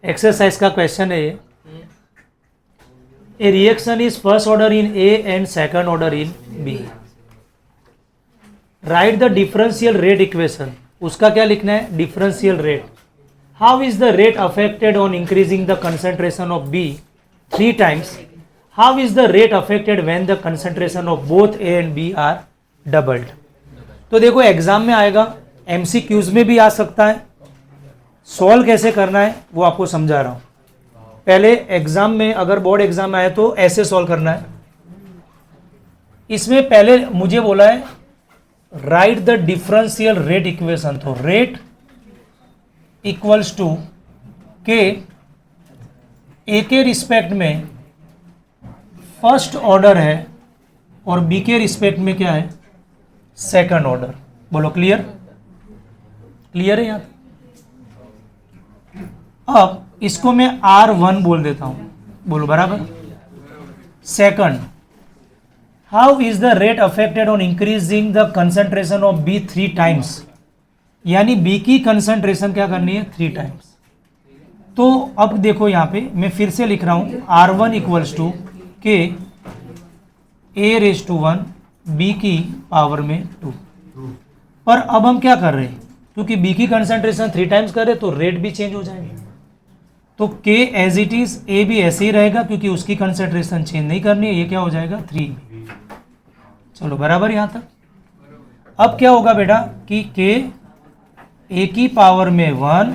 Exercise का question है ये. A reaction is first order in A and second order in B. Write the differential rate equation. उसका क्या लिखना है? Differential rate. How is the rate affected on increasing the concentration of B 3 times? How is the rate affected when the concentration of both A and B are doubled? तो देखो exam में आएगा, MCQs में भी आ सकता है. Solve कैसे करना है वो आपको समझा रहा हूं. पहले एग्जाम में, अगर बोर्ड एग्जाम में आए तो ऐसे सॉल्व करना है. इसमें पहले मुझे बोला है right the differential rate equation. तो रेट इक्वल्स टू के ए के रिस्पेक्ट में फर्स्ट ऑर्डर है और बी के रिस्पेक्ट में क्या है? Second order. बोलो क्लियर? क्लियर है यहाँ? अब इसको मैं R1 बोल देता हूं. बोलो बराबर. Second, how is the rate affected on increasing the concentration of B 3 times? यानी बी की कंसंट्रेशन क्या करनी है? 3 times. तो अब देखो यहां पे मैं फिर से लिख रहा हूं R1 equals to K A raise to 1 B की पावर में 2. पर अब हम क्या कर रहे हैं? क्योंकि बी की कंसंट्रेशन 3 times कर रहे तो रेट भी चेंज हो जाएगा. तो के एज इट इज, ए भी ऐसे ही रहेगा क्योंकि उसकी कंसंट्रेशन चेंज नहीं करनी है. ये क्या हो जाएगा? 3. चलो बराबर यहां तक. अब क्या होगा बेटा कि के ए की पावर में 1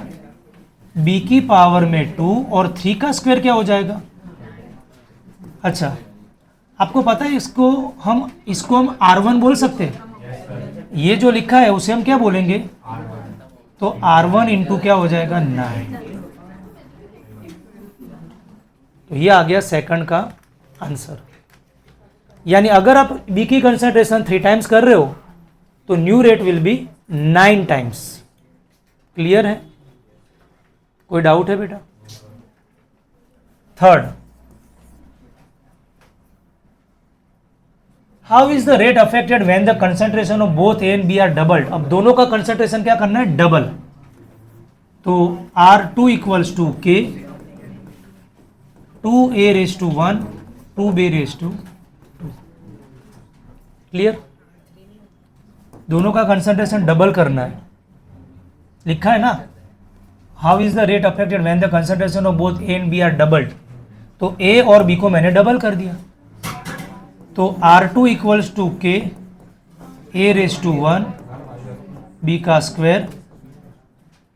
बी की पावर में 2 और 3 का स्क्वायर क्या हो जाएगा? अच्छा, आपको पता है इसको हम R1 बोल सकते हैं. ये जो लिखा है उसे हम क्या बोलेंगे? तो R1 इंटू क्या हो जाएगा? 9. तो ये आ गया सेकंड का आंसर. यानी अगर आप बी की कंसंट्रेशन 3 times कर रहे हो तो new rate will be 9 times. Clear है? कोई डाउट है बेटा? Third, how is the rate affected when the concentration of both A and B are doubled? अब दोनों का कंसंट्रेशन क्या करना है? डबल. तो R2 equals to k 2a raise to 1 2b raise to 2. Clear? दोनों का कंसंट्रेशन डबल करना है. लिखा है ना, how is the rate affected when the concentration of both A and B are doubled. तो ए और बी को मैंने डबल कर दिया. तो R2 equals to K A raise to 1 B का स्क्वायर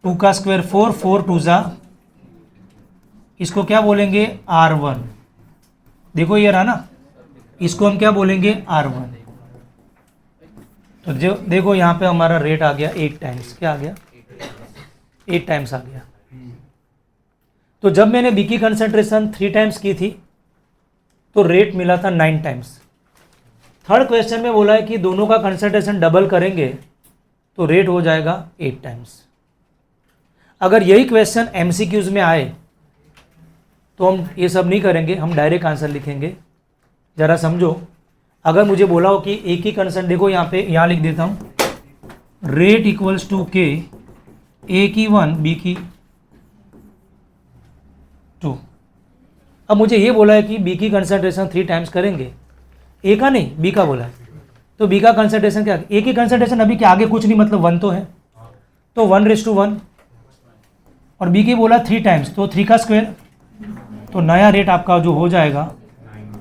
2 का स्क्वायर 4 4 2 जा, इसको क्या बोलेंगे? R1. देखो ये रहा ना, इसको हम क्या बोलेंगे? R1. तो जो देखो यहाँ पे हमारा रेट आ गया 8 times. क्या आ गया? 8 times आ गया. तो जब मैंने बी की कंसंट्रेशन 3 times की थी तो रेट मिला था 9 times. थर्ड क्वेश्चन में बोला है कि दोनों का कंसंट्रेशन डबल करेंगे तो रेट हो जाएगा 8 times. अगर यही क्वेश्चन एमसीक्यूज में आए तो हम ये सब नहीं करेंगे, हम डायरेक्ट आंसर लिखेंगे. ज़रा समझो, अगर मुझे बोला हो कि एक ही कंसंट, देखो यहाँ पे, यहाँ लिख देता हूँ रेट इक्वल्स टू के ए की 1 बी की 2. अब मुझे ये बोला है कि बी की कंसंट्रेशन 3 times करेंगे, ए का नहीं बी का बोला है. तो बी का कंसंट्रेशन क्या? ए की कंसंट्रेशन अभी के आगे कुछ नहीं, मतलब 1 तो है, तो 1 रेज टू 1 और बी की बोला 3 times तो 3 का स्क्वायर. तो नया रेट आपका जो हो जाएगा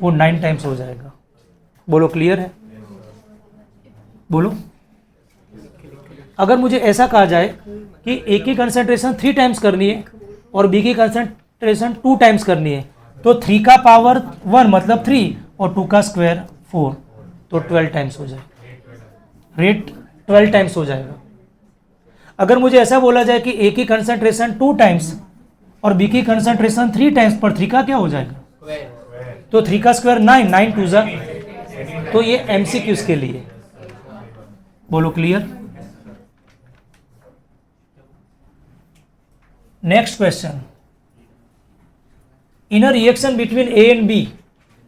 वो 9 times हो जाएगा. बोलो क्लियर है? बोलो. अगर मुझे ऐसा कहा जाए कि ए की कंसंट्रेशन 3 times करनी है और बी की कंसंट्रेशन 2 times करनी है, तो 3 का पावर 1 मतलब 3 और 2 का स्क्वायर 4, तो 12 times हो जाएगा. रेट 12 times हो जाएगा. अगर मुझे ऐसा बोला जाए कि ए की कंसंट्रेशन 2 times और बी की कंसंट्रेशन 3 times, पर 3 का क्या हो जाएगा? तो 3 का स्क्वायर 9 9 2 जा. तो ये एमसीक्यूज के लिए. बोलो clear? Next question. In a reaction between A and B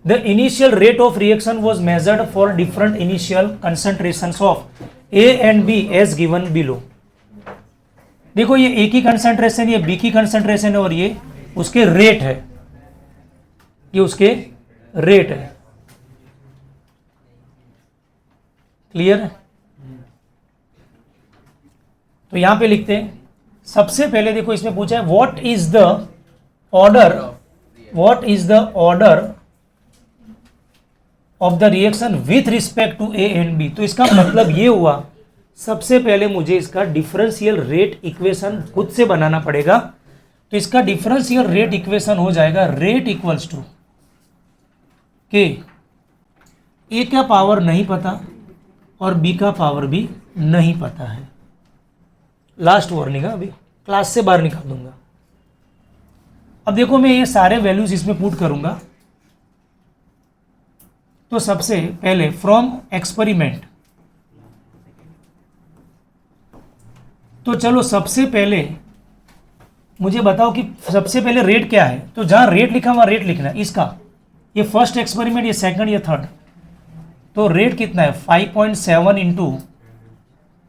the initial rate of reaction was measured for different initial concentrations of A and B as given below. देखो ये ए की कंसंट्रेशन, ये बी की concentration है और ये उसके rate है, ये उसके रेट है। क्लियर है? तो यहां पे लिखते हैं सबसे पहले, देखो इसमें पूछा है what is the order of the reaction with respect to A and B. तो इसका मतलब ये हुआ सबसे पहले मुझे इसका डिफरेंशियल रेट इक्वेशन खुद से बनाना पड़ेगा। तो इसका डिफरेंशियल रेट इक्वेशन हो जाएगा रेट इक्वल्स टू के, ए का पावर नहीं पता और बी का पावर भी नहीं पता है। लास्ट वार्निंग है, अभी क्लास से बाहर निकाल दूंगा। अब देखो मैं ये सारे वैल्यूज इसमें पुट करूंगा। तो सबसे पहले फ्रॉम एक्सपेरिमेंट, तो चलो सबसे पहले मुझे बताओ कि सबसे पहले रेट क्या है। तो जहां रेट लिखा वहां रेट लिखना है इसका। ये फर्स्ट एक्सपेरिमेंट, ये सेकंड, ये थर्ड। तो रेट कितना है 5.7 इंटू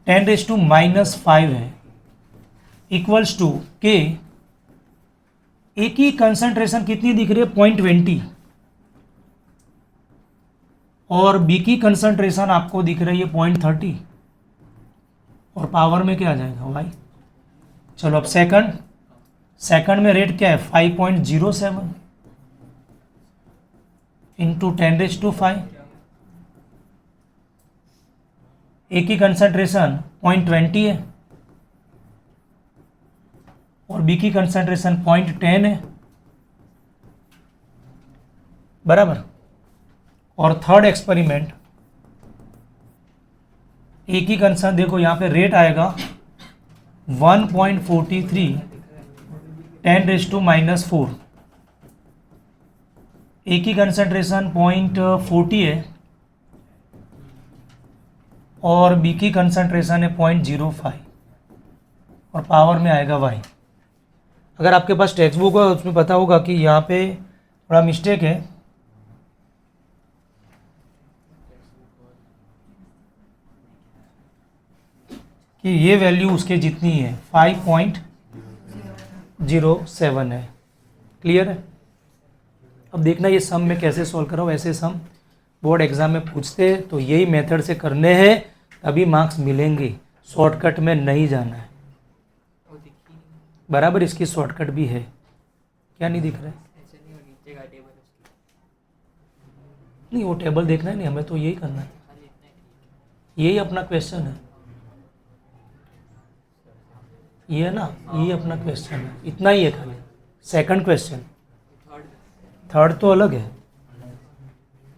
10⁻⁻5 है, इक्वल्स टू के। ए की कंसंट्रेशन कितनी दिख रही है 0.20 और बी की कंसंट्रेशन आपको दिख रही है 0.30 और पावर में क्या आ जाएगा वाई। चलो अब सेकंड में रेट क्या है 5.07 इंटू 10⁻5। ए की कंसंट्रेशन 0.20 है और बी की कंसंट्रेशन 0.10 है, बराबर। और थर्ड एक्सपेरिमेंट, ए की कंसंट्रेशन देखो यहाँ पे रेट आएगा 1.43 10⁻⁻4। ए की कंसंट्रेशन 0.40 है और बी की कंसंट्रेशन है 0.05 और पावर में आएगा वाई। अगर आपके पास टेक्स्ट बुक है उसमें पता होगा कि यहाँ पे थोड़ा मिस्टेक है। कि ये वैल्यू उसके जितनी है 5.07 है। क्लियर है? अब देखना ये सम में कैसे सॉल्व करो। ऐसे सम बोर्ड एग्जाम में पूछते हैं तो यही मेथड से करने हैं, तभी मार्क्स मिलेंगे। शॉर्टकट में नहीं जाना है, बराबर। इसकी शॉर्टकट भी है। क्या नहीं दिख रहा है? नहीं, वो टेबल देखना है नहीं, हमें तो यही करना है, यही अपना क्वेश्चन है। ये है ना, ये अपना क्वेश्चन है, इतना ही है खाली। सेकंड क्वेश्चन, थर्ड तो अलग है।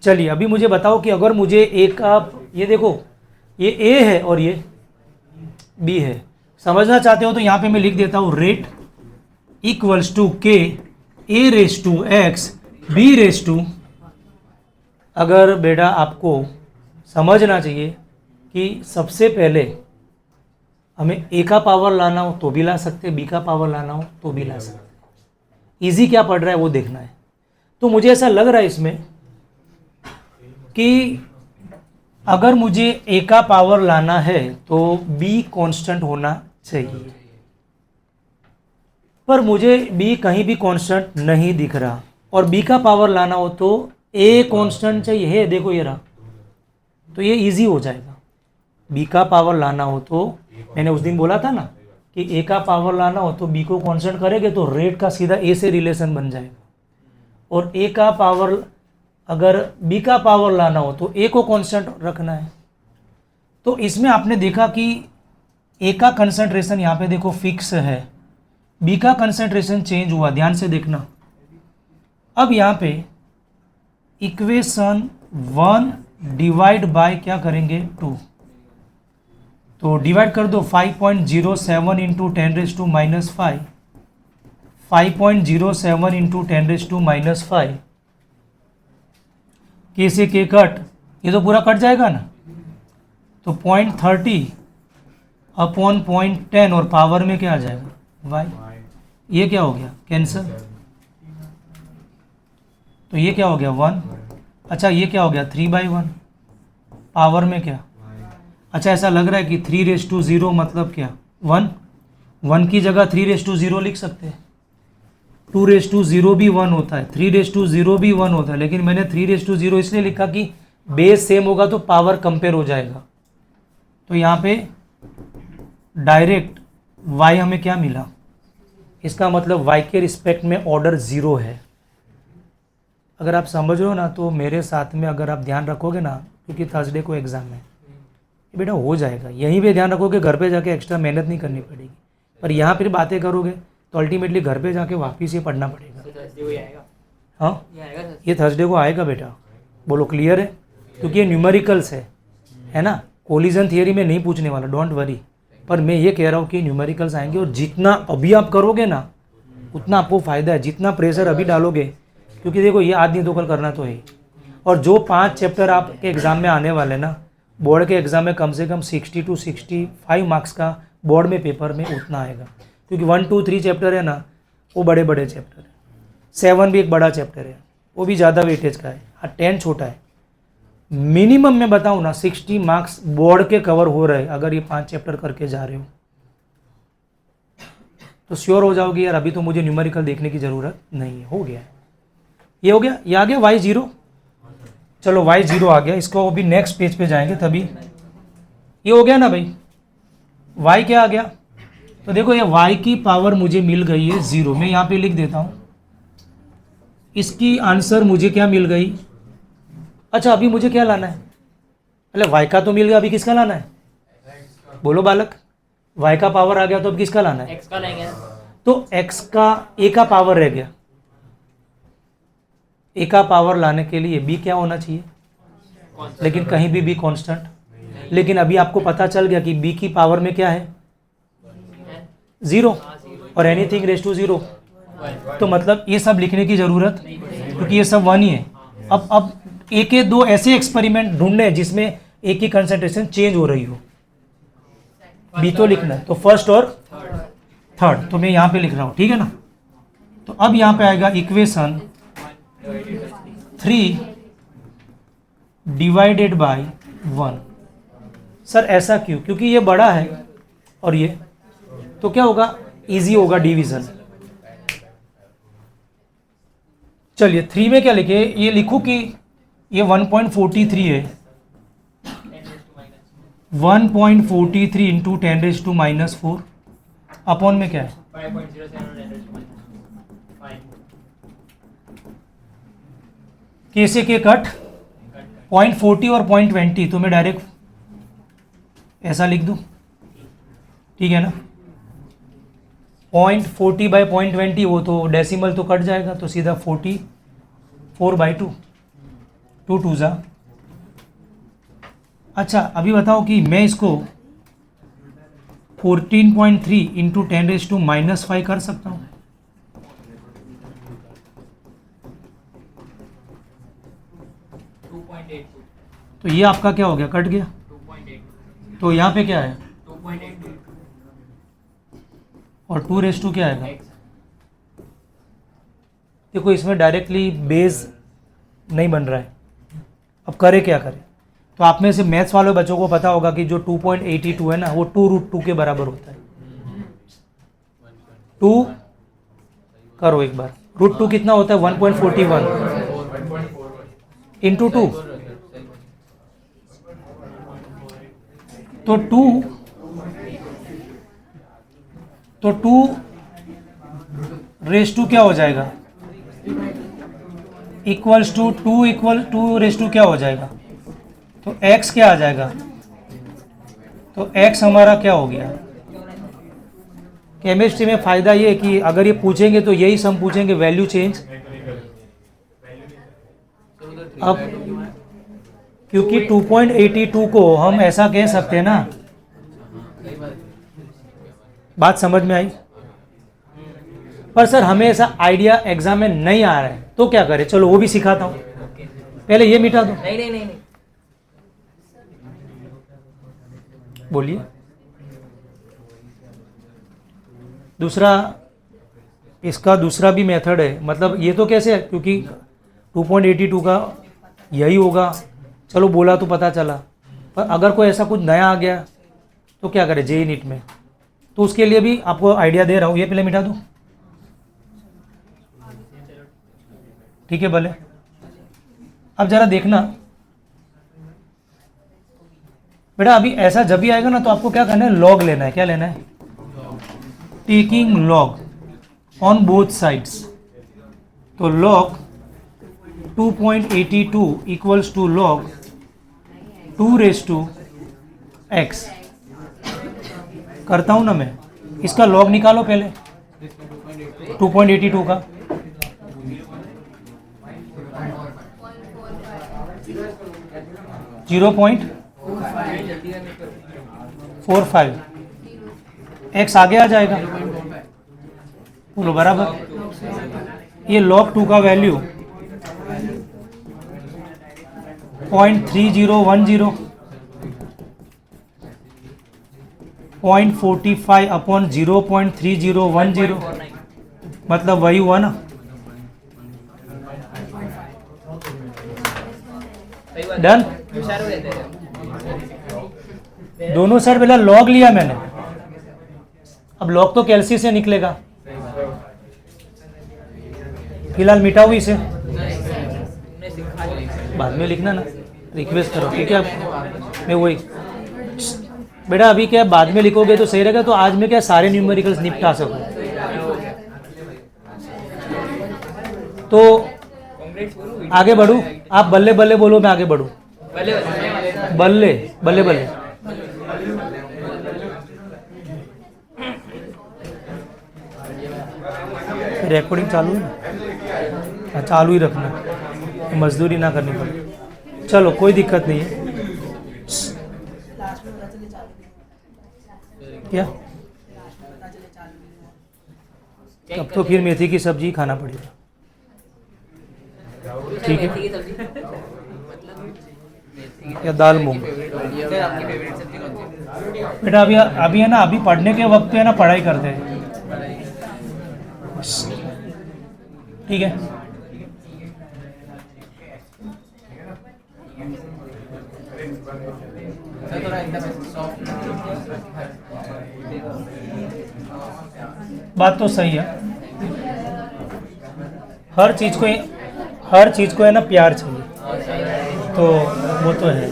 चलिए अभी मुझे बताओ कि अगर मुझे एक आप ये देखो, ये ए है और ये बी है, समझना चाहते हो तो यहाँ पे मैं लिख देता हूँ rate equals to K A raise to X B raise to. अगर बेटा आपको समझना चाहिए कि सबसे पहले हमें ए का पावर लाना हो तो भी ला सकते, बी का पावर लाना हो तो भी ला सकते। इजी क्या पड़ रहा है वो देखना है। तो मुझे ऐसा लग रहा है इसमें कि अगर मुझे ए का पावर लाना है तो बी कांस्टेंट होना चाहिए, पर मुझे बी कहीं भी कांस्टेंट नहीं दिख रहा। और बी का पावर लाना हो तो ए कांस्टेंट चाहिए है, देखो ये रहा। तो ये इजी हो जाएगा। बी का पावर लाना हो तो मैंने उस दिन बोला था ना कि ए का पावर लाना हो तो बी को कांस्टेंट करेंगे तो रेट का सीधा ए से रिलेशन बन जाएगा। और ए का पावर, अगर बी का पावर लाना हो तो ए को कांस्टेंट रखना है। तो इसमें आपने देखा कि ए का कंसंट्रेशन यहाँ पे देखो फिक्स है, बी का कंसंट्रेशन चेंज हुआ, ध्यान से देखना। अब यहाँ पे इक्वेशन 1 डिवाइड बाय क्या करेंगे 2, तो डिवाइड कर दो 5.07 इंटू 10⁻⁻5, 5.07 इंटू 10⁻⁻5 के से के कट, ये तो पूरा कट जाएगा ना। तो 0.30 अपॉन 0.10 और पावर में क्या आ जाएगा वाई। ये क्या हो गया कैंसिल, तो ये क्या हो गया 1। अच्छा ये क्या हो गया 3/1, पावर में क्या। अच्छा ऐसा लग रहा है कि 3⁻0 मतलब क्या 1, 1 की जगह 3:0 लिख सकते हैं, 2:0 भी 1 होता है, 3:0 भी 1 होता है, लेकिन मैंने 3:0 इसलिए लिखा कि बेस सेम होगा तो पावर कंपेयर हो जाएगा। तो यहाँ पे डायरेक्ट y हमें क्या मिला, इसका मतलब y के रिस्पेक्ट में ऑर्डर 0 है। अगर आप समझ रहे हो ना तो मेरे साथ में अगर आप ध्यान रखोगे ना, क्योंकि थर्सडे को एग्ज़ाम है, ये बेटा हो जाएगा, यहीं पे ध्यान रखोगे, घर पे जाके एक्स्ट्रा मेहनत नहीं करनी पड़ेगी। पर यहाँ फिर बातें करोगे तो अल्टीमेटली घर पे जाके वापस ये पढ़ना पड़ेगा। हाँ, ये थर्सडे को आएगा बेटा, बोलो क्लियर है, क्योंकि ये न्यूमेरिकल्स है ना, कोलिजन थियरी में नहीं पूछने वाला, डोंट वरी। पर मैं ये कह रहा हूँ कि न्यूमेरिकल्स आएंगे, और जितना अभी आप करोगे ना उतना आपको फ़ायदा है, जितना प्रेशर अभी डालोगे, क्योंकि देखो ये आज नहीं तो कल करना तो है। और जो 5 चैप्टर आपके एग्ज़ाम में आने वाले ना, बोर्ड के एग्ज़ाम में कम से कम 60 to 65 मार्क्स का बोर्ड में पेपर में उतना आएगा, क्योंकि 1, 2, 3 चैप्टर है ना, वो बड़े बड़े चैप्टर है, 7 भी एक बड़ा चैप्टर है, वो भी ज़्यादा वेटेज का है, 10 छोटा है। मिनिमम मैं बताऊँ ना 60 मार्क्स बोर्ड के कवर हो रहे हैं अगर ये 5 चैप्टर करके जा रहे हो, तो श्योर हो जाओगे यार अभी तो मुझे न्यूमेरिकल देखने की ज़रूरत नहीं है, हो गया है, ये हो गया, ये आ गया y0। चलो y0 आ गया, इसको अभी नेक्स्ट पेज पे जाएंगे तभी, ये हो गया ना भाई, y क्या आ गया, तो देखो ये y की पावर मुझे मिल गई है 0, मैं यहाँ पे लिख देता हूँ, इसकी आंसर मुझे क्या मिल गई। अच्छा अभी मुझे क्या लाना है, अरे y का तो मिल गया, अभी किसका लाना है, बोलो बालक, y का पावर आ गया तो अब किसका लाना है, x का लेंगे, तो x का a का पावर रह गया, a का पावर लाने के लिए b क्या होना चाहिए, लेकिन कहीं भी b कांस्टेंट, लेकिन अभी आपको पता चल गया कि b की पावर में क्या है 0 और एनीथिंग रेज टू 0, तो मतलब ये सब लिखने की ज़रूरत, क्योंकि ये सब 1 ही है। अब एक के दो ऐसे एक्सपेरिमेंट ढूंढने हैं जिसमें एक की कंसंट्रेशन चेंज हो रही हो, बी तो लिखना है, तो फर्स्ट और थर्ड, तो मैं यहाँ पे लिख रहा हूँ, ठीक है ना। तो अब यहाँ पे आएगा इक्वेशन 3 डिवाइडेड बाय 1। सर ऐसा क्यों, क्योंकि ये बड़ा है और ये, तो क्या होगा, इजी होगा डिवीजन। चलिए 3 में क्या लिखे, ये लिखूं कि ये 1.43 है, 1.43 इंटू 10⁻⁻⁴ अपॉन में क्या है 5.07 कैसे के कट 0.40 और 0.20, तो मैं डायरेक्ट ऐसा लिख दूं, ठीक है ना। 0.40 बाई 0.20 वो तो डेसिमल तो कट जाएगा, तो सीधा 44/2, 2 2 जा। अच्छा अभी बताओ कि मैं इसको 14.3 इंटू 10⁻⁻5 कर सकता हूँ, तो ये आपका क्या हो गया, कट गया, 2.8 तो यहाँ पे क्या है 2.8 और 2 क्या आएगा। देखो इसमें डायरेक्टली बेस नहीं बन रहा है, अब करे क्या करें। तो आप में से मैथ्स वाले बच्चों को पता होगा कि जो 2.82 है ना, वो 2√2 के बराबर होता है। 2 करो एक बार, √2 कितना होता है 1.41 इंटू 2, तो 2 क्या हो जाएगा, इक्वल्स टू 2 क्या हो जाएगा, तो x क्या आ जाएगा, तो x हमारा क्या हो गया। केमिस्ट्री में फ़ायदा ये है कि अगर ये पूछेंगे तो यही सम पूछेंगे, वैल्यू चेंज। अब क्योंकि 2.82 को हम ऐसा कह सकते हैं ना, बात समझ में आई। पर सर हमें ऐसा आइडिया एग्जाम में नहीं आ रहा है, तो क्या करें, चलो वो भी सिखाता हूँ, पहले ये मिटा दो। नहीं बोलिए। दूसरा, इसका दूसरा भी मेथड है, मतलब ये तो कैसे है, क्योंकि 2.82 का यही होगा, चलो बोला तो पता चला, पर अगर कोई ऐसा कुछ नया आ गया तो क्या करें, जेई नीट में तो उसके लिए भी आपको आइडिया दे रहा हूँ, ये पहले मिटा दो, ठीक है भले। अब जरा देखना बेटा, अभी ऐसा जब भी आएगा ना तो आपको क्या करना है, लॉग लेना है। क्या लेना है? Taking log on both sides. तो log 2.82 equals to log 2⁻x। करता हूँ ना मैं, इसका लॉग निकालो पहले 2.82 का। जीरो पॉइंट 45 x आगे आ जाएगा, बोलो बराबर। ये log 2 का वैल्यू 0.3010, 0.45 अपॉन 0.3010, मतलब वही हुआ ना। डन। दोनों साइड पहला लॉग लिया मैंने, अब लॉग तो कैलसी से निकलेगा, फिलहाल मिटाओ इसे, बाद में लिखना ना, रिक्वेस्ट करो, ठीक है। मैं वही बेटा, अभी क्या बाद में लिखोगे तो सही रहेगा, तो आज में क्या सारे न्यूमेरिकल्स निपटा सकूं। तो आगे बढ़ूं, आप बल्ले बल्ले बोलो, मैं आगे बढ़ूं। बल्ले बल्ले बल्ले। रिकॉर्डिंग चालू है ना? हाँ, चालू ही रखना, मजदूरी ना करनी पड़े। चलो कोई दिक्कत नहीं है। क्या? अब तो फिर मेथी की सब्जी खाना पड़ेगा, ठीक है, या दाल मूंग। बेटा अभी है ना, अभी पढ़ने के वक्त है ना, पढ़ाई करते हैं, ठीक है। बात तो सही है, हर चीज को है ना प्यार चाहिए, तो वो तो है।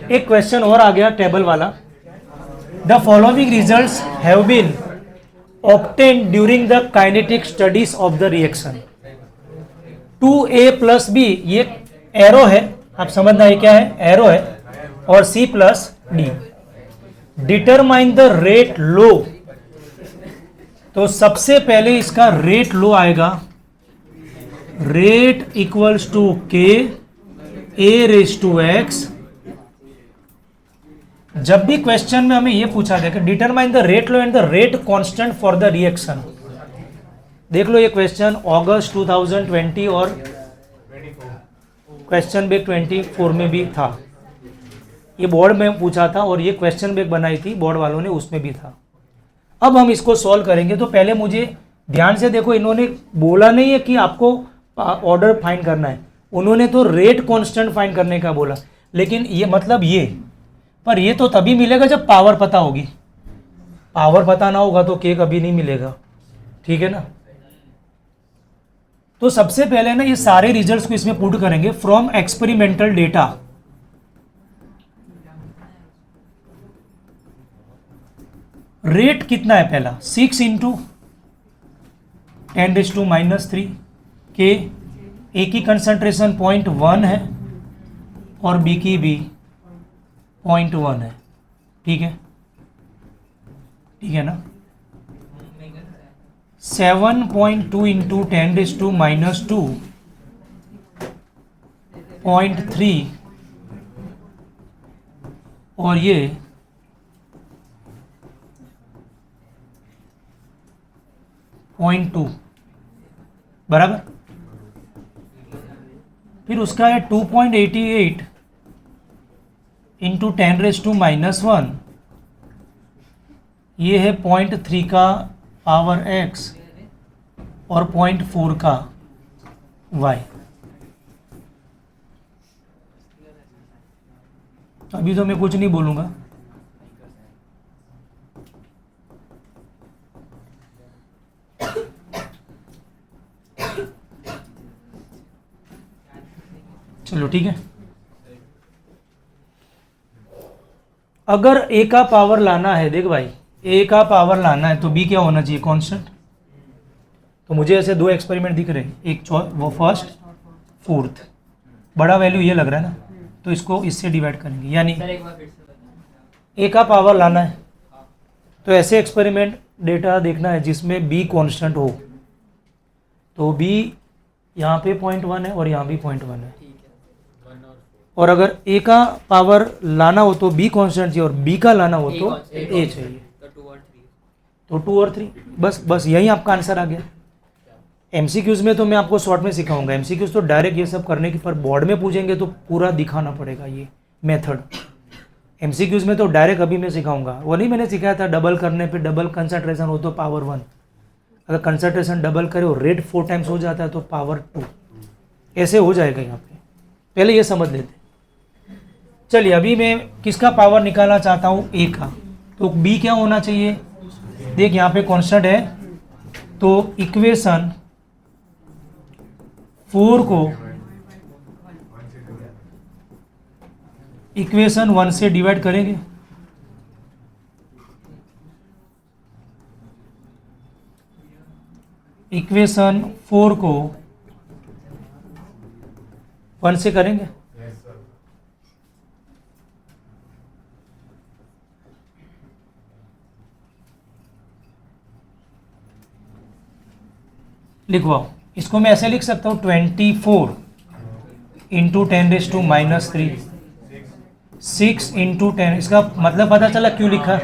एक क्वेश्चन और आ गया टेबल वाला। The following results have been obtained during the kinetic studies of the reaction 2a + b, ये एरो है, आप समझना ये क्या है, एरो है, और c + d। Determine the rate law, तो सबसे पहले इसका रेट लो आएगा, rate equals to k a⁻x। जब भी क्वेश्चन में हमें ये पूछा जाएगा determine the rate low and the rate constant for the reaction, देख लो ये क्वेश्चन अगस्त 2020 और क्वेश्चन बैंक 24 में भी था, ये बोर्ड में पूछा था, और ये क्वेश्चन बैंक बनाई थी बोर्ड वालों ने, उसमें भी था। अब हम इसको सॉल्व करेंगे, तो पहले मुझे ध्यान से देखो, इन्होंने बोला नहीं है कि आपको ऑर्डर फाइंड करना है, उन्होंने तो रेट कांस्टेंट फाइंड करने का बोला, लेकिन ये मतलब ये, पर ये तो तभी मिलेगा जब पावर पता होगी, पावर पता ना होगा तो के कभी नहीं मिलेगा, ठीक है ना। तो सबसे पहले ना ये सारे रिजल्ट्स को इसमें पुट करेंगे फ्रॉम एक्सपेरिमेंटल डेटा। रेट कितना है पहला, 6 × 10⁻³ के, ए की कंसंट्रेशन 0.1 है और बी की भी 0.1 है, ठीक है, ठीक है ना। 7.2 × 10⁻², 0.3, और ये 0.2, बराबर। फिर उसका है 2.88 × 10⁻⁻1, ये है 0.3 का पावर x और 0.4 का y। अभी तो मैं कुछ नहीं बोलूँगा। चलो ठीक है। अगर ए का पावर लाना है, देख भाई, ए का पावर लाना है तो बी क्या होना चाहिए? कांस्टेंट। तो मुझे ऐसे दो एक्सपेरिमेंट दिख रहे हैं, एक वो फर्स्ट फोर्थ, बड़ा वैल्यू ये लग रहा है ना, तो इसको इससे डिवाइड करेंगे, यानी सर एक बार फिर से बताना। ए का पावर लाना है तो ऐसे एक्सपेरिमेंट डेटा देखना है जिसमें बी कांस्टेंट हो। तो बी यहाँ पे 0.1 है और यहाँ भी 0.1 है। ठीक है। 1 और अगर ए का पावर लाना हो तो बी कांस्टेंट चाहिए और बी का लाना हो तो ए चाहिए। तो 2 और 3। तो 2 और 3, बस यही आपका आंसर आ गया। एमसीक्यूज में तो मैं आपको शॉर्ट में सिखाऊंगा, एमसीक्यूज तो डायरेक्ट ये सब करने की, पर बोर्ड में पूछेंगे तो पूरा दिखाना पड़ेगा ये मेथड। एमसीक्यूज में तो डायरेक्ट अभी मैं सिखाऊंगा, वो नहीं मैंने सिखाया था डबल करने पे डबल कंसंट्रेशन हो तो पावर 1, अगर कंसंट्रेशन डबल करे और रेट 4 टाइम्स हो जाता है तो पावर 2, ऐसे हो जाएगा यहाँ पे। पहले ये समझ लेते। चलिए अभी मैं किसका पावर निकालना चाहता हूँ? ए का। तो बी क्या होना चाहिए? देख यहाँ पे कांस्टेंट है, तो इक्वेशन 4 को इक्वेशन 1 से डिवाइड करेंगे। इक्वेशन 4 को 1 से करेंगे। लिखवाओ। इसको मैं ऐसे लिख सकता हूँ 24 इंटू 10⁻³ 6 इंटू 10। इसका मतलब पता चला क्यों लिखा?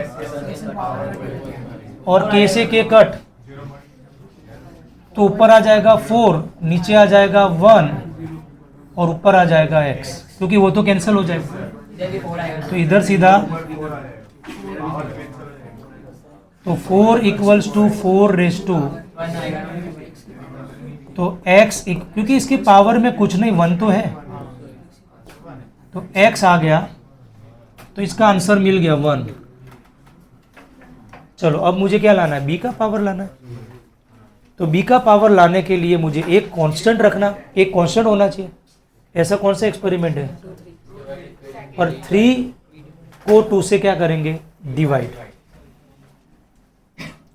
और के से के कट, तो ऊपर आ जाएगा 4, नीचे आ जाएगा 1 और ऊपर आ जाएगा x, क्योंकि वो तो कैंसिल हो जाएगा। इधर भी 4 आएगा। तो इधर सीधा, तो 4 इक्वल्स टू 4⁻², 1 आएगा। तो x क्योंकि इसकी पावर में कुछ नहीं, 1 तो है, तो x आ गया, तो इसका आंसर मिल गया 1। चलो अब मुझे क्या लाना है? b का पावर लाना है। तो b का पावर लाने के लिए मुझे एक कांस्टेंट रखना, एक कांस्टेंट होना चाहिए। ऐसा कौन सा एक्सपेरिमेंट है? और 3 को 2 से क्या करेंगे? डिवाइड।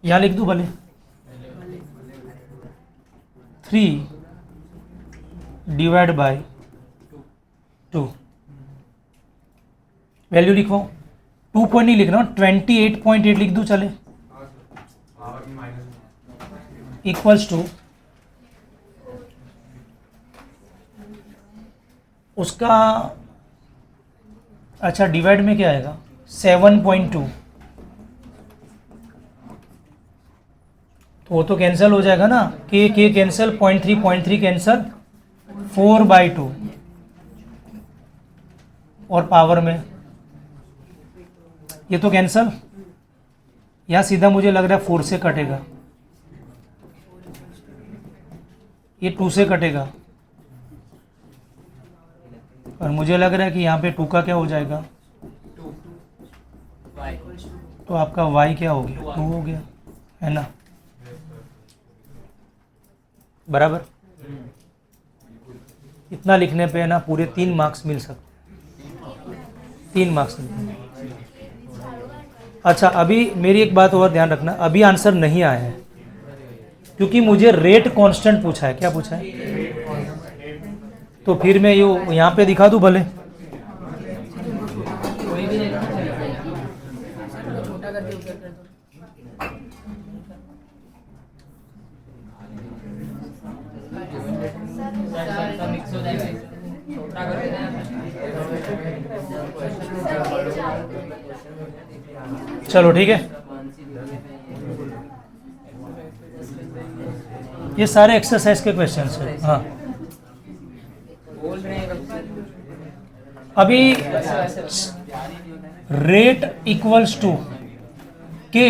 यहाँ लिख दूं भले, 3 डिवाइड बाय 2। वैल्यू लिखवाओ, 2 पॉइंट नहीं लिखना, 28.8 लिख दूं चले, इक्वल्स टू उसका, अच्छा डिवाइड में क्या आएगा? 7.2, तो वो तो कैंसिल हो जाएगा ना, के कैंसिल, 0.3 कैंसिल, 4/2 और पावर में ये तो कैंसिल, या सीधा मुझे लग रहा है 4 से कटेगा, ये 2 से कटेगा, और मुझे लग रहा है कि यहाँ पे 2 का क्या हो जाएगा? 2 y तो आपका y क्या हो गया? 2 हो गया, है ना? बराबर। इतना लिखने पे ना पूरे 3 मार्क्स मिल सकते, 3 मार्क्स मिल। अच्छा अभी मेरी एक बात और ध्यान रखना, अभी आंसर नहीं आया है क्योंकि मुझे रेट कांस्टेंट पूछा है। क्या पूछा है? तो फिर मैं ये यहाँ पे दिखा दूँ भले, कोई भी नहीं छोटा करके ऊपर कर दो। सर मिक्स हो जाएगा, छोटा कर देना है। चलो ठीक है। ये सारे एक्सरसाइज के क्वेश्चंस हैं। हाँ बोल रहे हैं अभी रेट इक्वल्स टू के,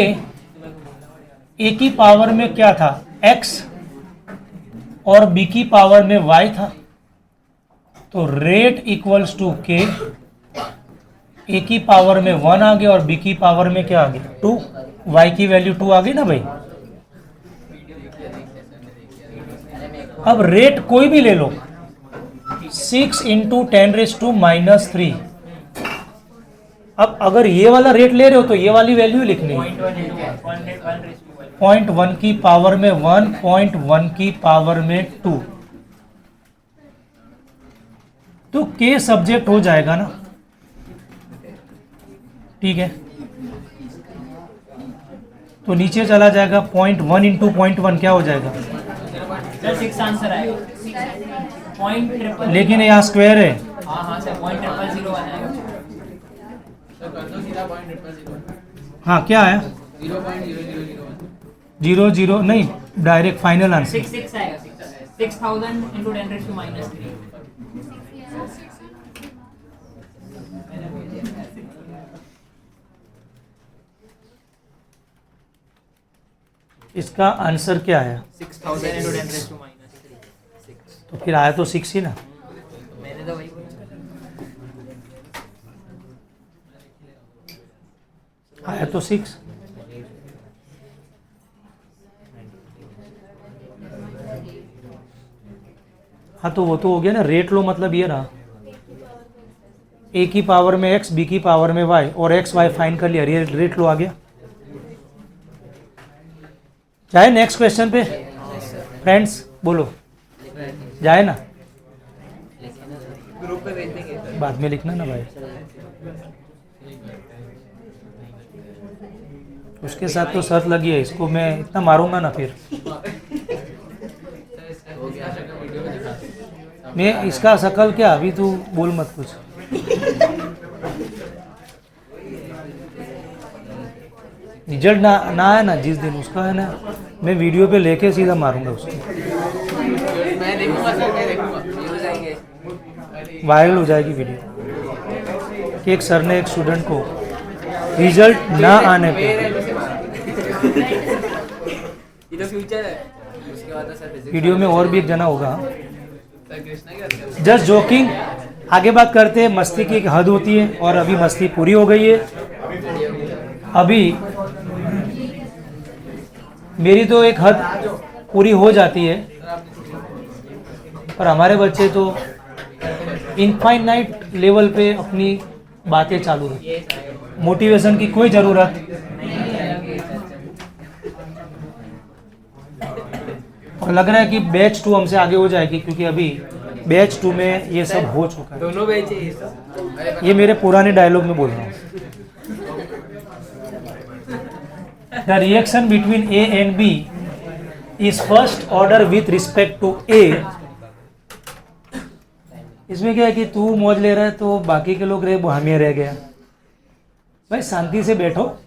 ए की पावर में क्या था? x और b की पावर में y था। तो रेट इक्वल्स टू के ए की पावर में 1 आ गया और बी की पावर में क्या आ गया 2, वाई की वैल्यू 2 आ गई ना भाई। अब रेट कोई भी ले लो, 6 इंटू 10⁻⁻3। अब अगर ये वाला रेट ले रहे हो तो ये वाली वैल्यू लिखनी है, 0.1 की पावर में 1, 0.1 की पावर में 2, तो के सब्जेक्ट हो जाएगा ना, ठीक है। तो नीचे चला जाएगा 0.1 इंटू 0.1 क्या हो जाएगा, सर 6 आंसर आएगा, 0.000। लेकिन यहाँ स्क्वायर है। हाँ हाँ सर 0.000 आएगा। हाँ क्या है 0.0001 नहीं, डायरेक्ट फाइनल आंसर 6 आएगा, 6000 इंटू 10⁻3। इसका आंसर क्या है, 6000 इंटू 10⁻3। तो फिर आया तो 6 ही ना। मैंने तो वही बोला। आया तो 6। हाँ तो वो तो हो गया ना, रेट लो मतलब ये रहा, ए की पावर में x, बी की पावर में y, और x y फाइन कर लिया, रेट लो आ गया। जाए नेक्स्ट क्वेश्चन पे फ्रेंड्स, बोलो जाए ना, ग्रुप पे भेज देंगे। बाद में लिखना ना भाई, उसके साथ तो शर्त लगी है, इसको मैं इतना मारूंगा ना फिर। मैं इसका शकल क्या, अभी तू बोल मत कुछ। रिजल्ट ना आया ना जिस दिन, उसका है ना, मैं वीडियो पे लेके सीधा मारूंगा उसको, मैं देखूंगा सर, मैं देखूंगा, हो जाएंगे। वायरल हो जाएगी वीडियो कि एक सर ने एक स्टूडेंट को रिजल्ट ना आने पे, ये तो फ्यूचर है, उसके बाद तो सर फिजिक्स वीडियो में और भी एक जना होगा, जस्ट जोकिंग, आगे बात करते हैं। मस्ती की एक हद होती है और अभी मस्ती पूरी हो गई है। अभी मेरी तो एक हद पूरी हो जाती है, पर हमारे बच्चे तो इनफाइनाइट लेवल पे अपनी बातें चालू है, मोटिवेशन की कोई ज़रूरत। और लग रहा है कि बैच 2 हमसे आगे हो जाएगी, क्योंकि अभी बैच 2 में ये सब हो चुका है। दोनों बैच है ये मेरे पुराने डायलॉग में बोल रहा हूँ। The reaction between A and B is first order with respect to A. इसमें क्या है कि तू मौज ले रहा है तो बाकी के लोग रहे, वो हमें रह गया। भाई शांति से बैठो,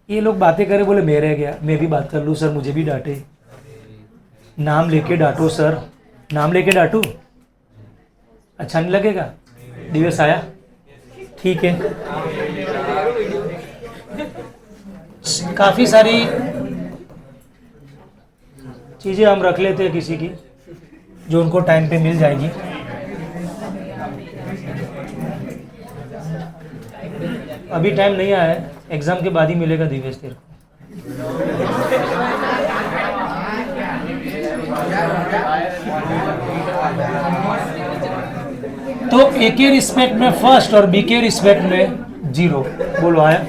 ये लोग बातें करे, बोले मैं रह गया, मैं भी बात कर लूँ, सर मुझे भी डांटे, नाम लेके डांटो सर, नाम लेके डांटो, अच्छा नहीं लगेगा। दिवस आया, ठीक है। काफ़ी सारी चीज़ें हम रख लेते हैं किसी की, जो उनको टाइम पे मिल जाएगी। अभी टाइम नहीं आया है, एग्ज़ाम के बाद ही मिलेगा दिवेश तेरे को। तो ए के रिस्पेक्ट में फर्स्ट और बी के रिस्पेक्ट में 0। बोलो आया।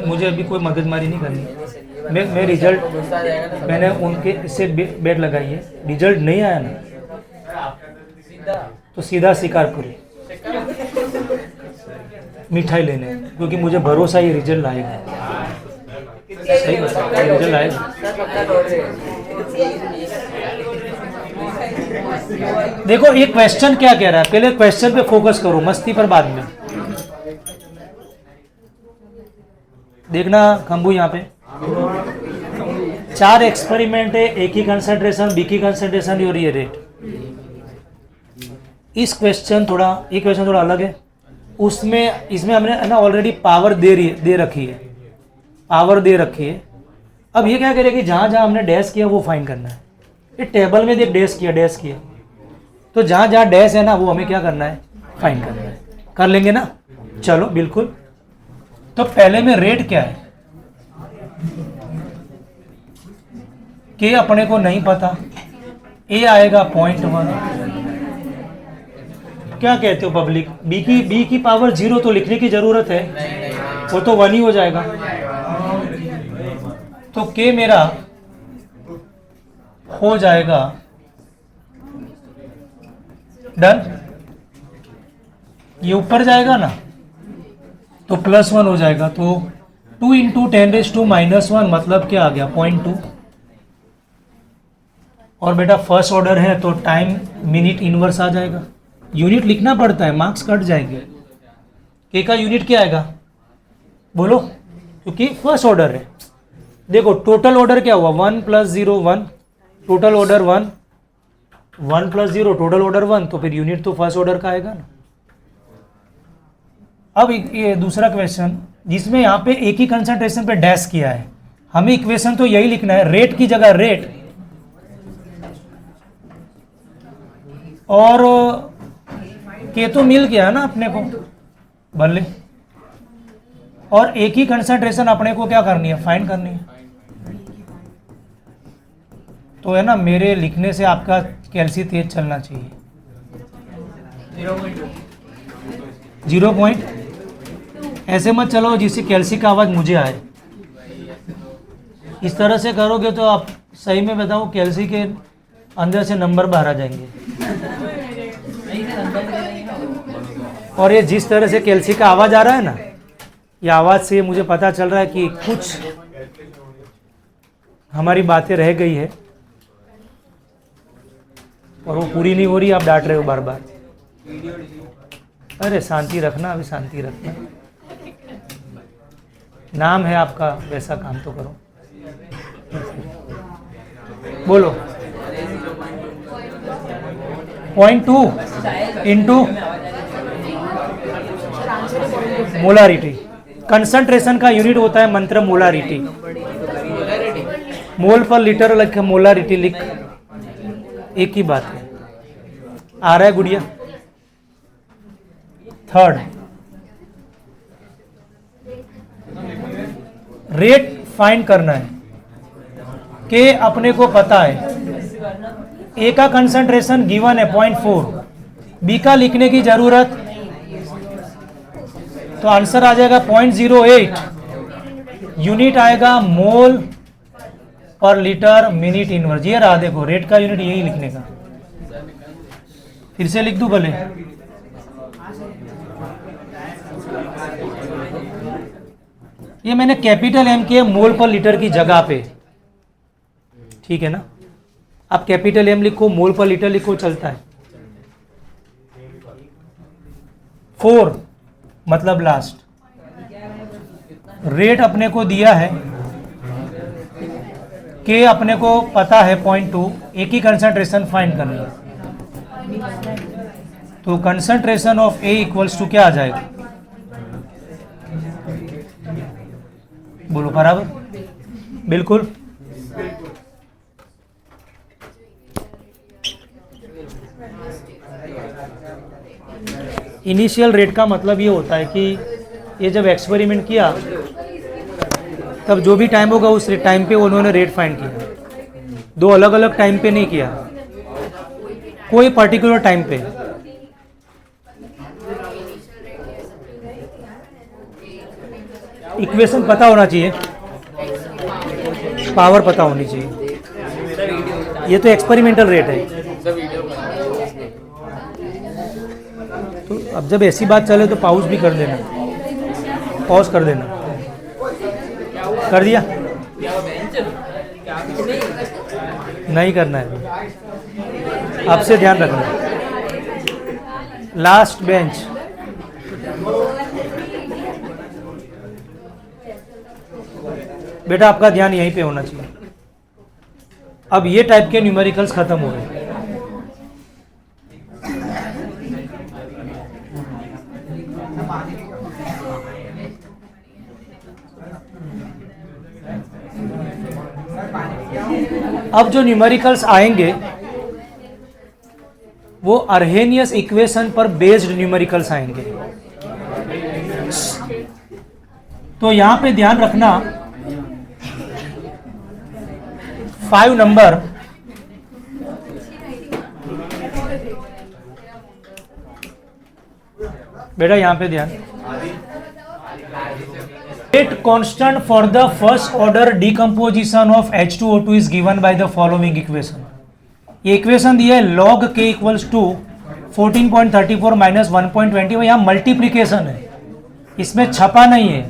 मुझे अभी कोई मगजमारी नहीं करनी। मैं रिजल्ट, मैंने उनके इससे बेट लगाई है, रिजल्ट नहीं आया ना तो सीधा शिकारपुरी मिठाई लेने, क्योंकि मुझे भरोसा ये रिजल्ट लाएगा। सही बात है, रिजल्ट लाएगा। देखो ये क्वेश्चन क्या कह रहा है, पहले क्वेश्चन पे फोकस करो, मस्ती पर बाद में देखना। खंबू यहाँ पे 4 एक्सपेरिमेंट है, ए की कंसंट्रेशन, बी की कंसंट्रेशन और ये रेट। इस क्वेश्चन थोड़ा, ये क्वेश्चन थोड़ा अलग है, उसमें इसमें हमने है ना ऑलरेडी पावर दे रखी है, पावर दे रखी है। अब ये क्या करेगा कि जहाँ जहाँ हमने डैश किया वो फाइंड करना है। ये टेबल में देख डैश किया, तो जहाँ जहाँ डैश है ना वो हमें क्या करना है, फाइंड करना है। कर लेंगे ना, चलो बिल्कुल। तो पहले में रेट क्या है, के अपने को नहीं पता, ए आएगा 0.1। क्या कहते हो पब्लिक, बी की पावर 0 तो लिखने की जरूरत है, वो तो 1 ही हो जाएगा। तो के मेरा हो जाएगा डन। ये ऊपर जाएगा ना तो +1 हो जाएगा, तो 2 × 10⁻⁻1 मतलब क्या आ गया 0.2। और बेटा फर्स्ट ऑर्डर है तो टाइम मिनट इनवर्स आ जाएगा। यूनिट लिखना पड़ता है, मार्क्स कट जाएंगे। के का यूनिट क्या आएगा बोलो, क्योंकि फर्स्ट ऑर्डर है। देखो टोटल ऑर्डर क्या हुआ, 1 + 0 1, टोटल ऑर्डर 1, 1 + 0 टोटल ऑर्डर 1, तो फिर यूनिट तो फर्स्ट ऑर्डर का आएगा ना। अब ये दूसरा क्वेश्चन जिसमें यहाँ पे एक ही कंसंट्रेशन पे डैश किया है, हमें इक्वेशन तो यही लिखना है, रेट की जगह रेट और के तो मिल गया ना अपने को भले, और एक ही कंसंट्रेशन अपने को क्या करनी है, फाइंड करनी है। तो है ना, मेरे लिखने से आपका कैल्सी तेज चलना चाहिए। 0 ऐसे मत चलो जिससे कैल्सी का आवाज़ मुझे आए। इस तरह से करोगे तो आप सही में बताओ कैल्सी के अंदर से नंबर बाहर आ जाएंगे। और ये जिस तरह से कैल्सी का आवाज़ आ रहा है ना, ये आवाज़ से मुझे पता चल रहा है कि कुछ हमारी बातें रह गई है और वो पूरी नहीं हो रही, आप डांट रहे हो बार बार। अरे शांति रखना, अभी शांति रखना, नाम है आपका, वैसा काम तो करो। बोलो 0.2 × मोलारिटी। कंसंट्रेशन का यूनिट होता है मंत्र मोलारिटी। मोल पर लीटर लिख, मोलारिटी लिख, एक ही बात है। आ रहा है गुड़िया। थर्ड, रेट फाइंड करना है। के अपने को पता है, ए का कंसंट्रेशन गिवन है 0.4, बी का लिखने की जरूरत, तो आंसर आ जाएगा 0.08। यूनिट आएगा मोल पर लीटर मिनट इनवर्स। ये रहा, देखो रेट का यूनिट यही लिखने का। फिर से लिख दूं भले, ये मैंने कैपिटल एम किया मोल पर लीटर की जगह पे, ठीक है ना। आप कैपिटल एम लिखो, मोल पर लीटर लिखो, चलता है। 4 मतलब लास्ट। रेट अपने को दिया है, के अपने को पता है 0.2, एक ही कंसंट्रेशन फाइंड करनी है। तो concentration of A equals to क्या आ जाएगा, बोलो बराबर, बिल्कुल। इनिशियल रेट का मतलब ये होता है कि ये जब एक्सपेरिमेंट किया तब जो भी टाइम होगा उस टाइम पे उन्होंने रेट फाइंड किया। दो अलग अलग टाइम पे नहीं किया, कोई पर्टिकुलर टाइम पे। इक्वेशन पता होना चाहिए, पावर पता होनी चाहिए। ये तो एक्सपेरिमेंटल रेट है। तो अब जब ऐसी बात चले तो पॉज भी कर देना, पॉज कर देना। कर दिया? नहीं करना है, आपसे ध्यान रखना। लास्ट बेंच, बेटा आपका ध्यान यहीं पे होना चाहिए। अब ये टाइप के न्यूमेरिकल्स खत्म हो गए। अब जो न्यूमेरिकल्स आएंगे वो अर्हेनियस इक्वेशन पर बेस्ड न्यूमेरिकल्स आएंगे। तो यहां पे ध्यान रखना 5 नंबर बेटा, यहां पे ध्यान। Rate constant for the first order decomposition of H2O2 is given by the following equation। ये इक्वेशन दिया है log k equals to 14.34 minus 1.20। यहाँ मल्टीप्लीकेशन है, इसमें छपा नहीं है।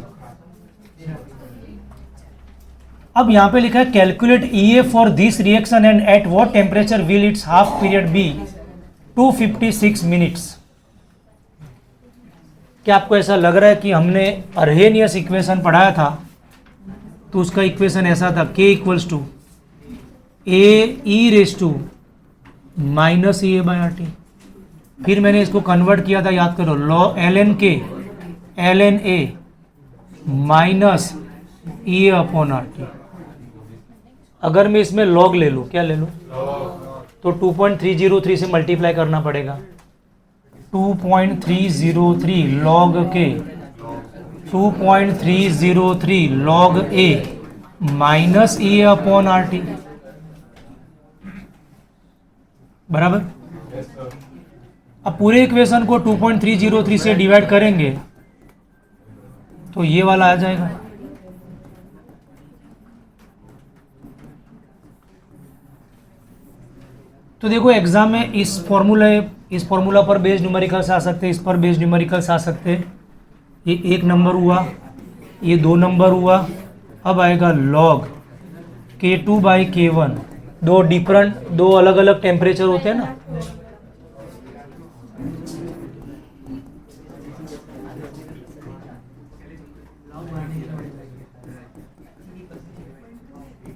अब यहाँ पे लिखा है calculate EA for this reaction and at what temperature will its half period be 256 minutes. क्या आपको ऐसा लग रहा है कि हमने अर्हेनियस इक्वेशन पढ़ाया था तो उसका इक्वेशन ऐसा था k equals to A E raise to minus E A by R T. फिर मैंने इसको कन्वर्ट किया था, याद करो, लॉ L N K L N A minus E A upon R T. अगर मैं इसमें लॉग ले लूँ, क्या ले लूँ, तो 2.303 से मल्टीप्लाई करना पड़ेगा। 2.303 log K 2.303 log A minus E upon R T, बराबर। अब पूरे इक्वेशन को 2.303 से डिवाइड करेंगे तो ये वाला आ जाएगा। तो देखो एग्जाम में इस फॉर्मूला पर बेस्ड न्यूमेरिकल्स आ सकते हैं, इस पर बेस्ड न्यूमेरिकल्स आ सकते हैं। ये 1 नंबर हुआ, ये 2 नंबर हुआ। अब आएगा log K2 बाई K1। दो अलग अलग टेम्परेचर होते हैं ना।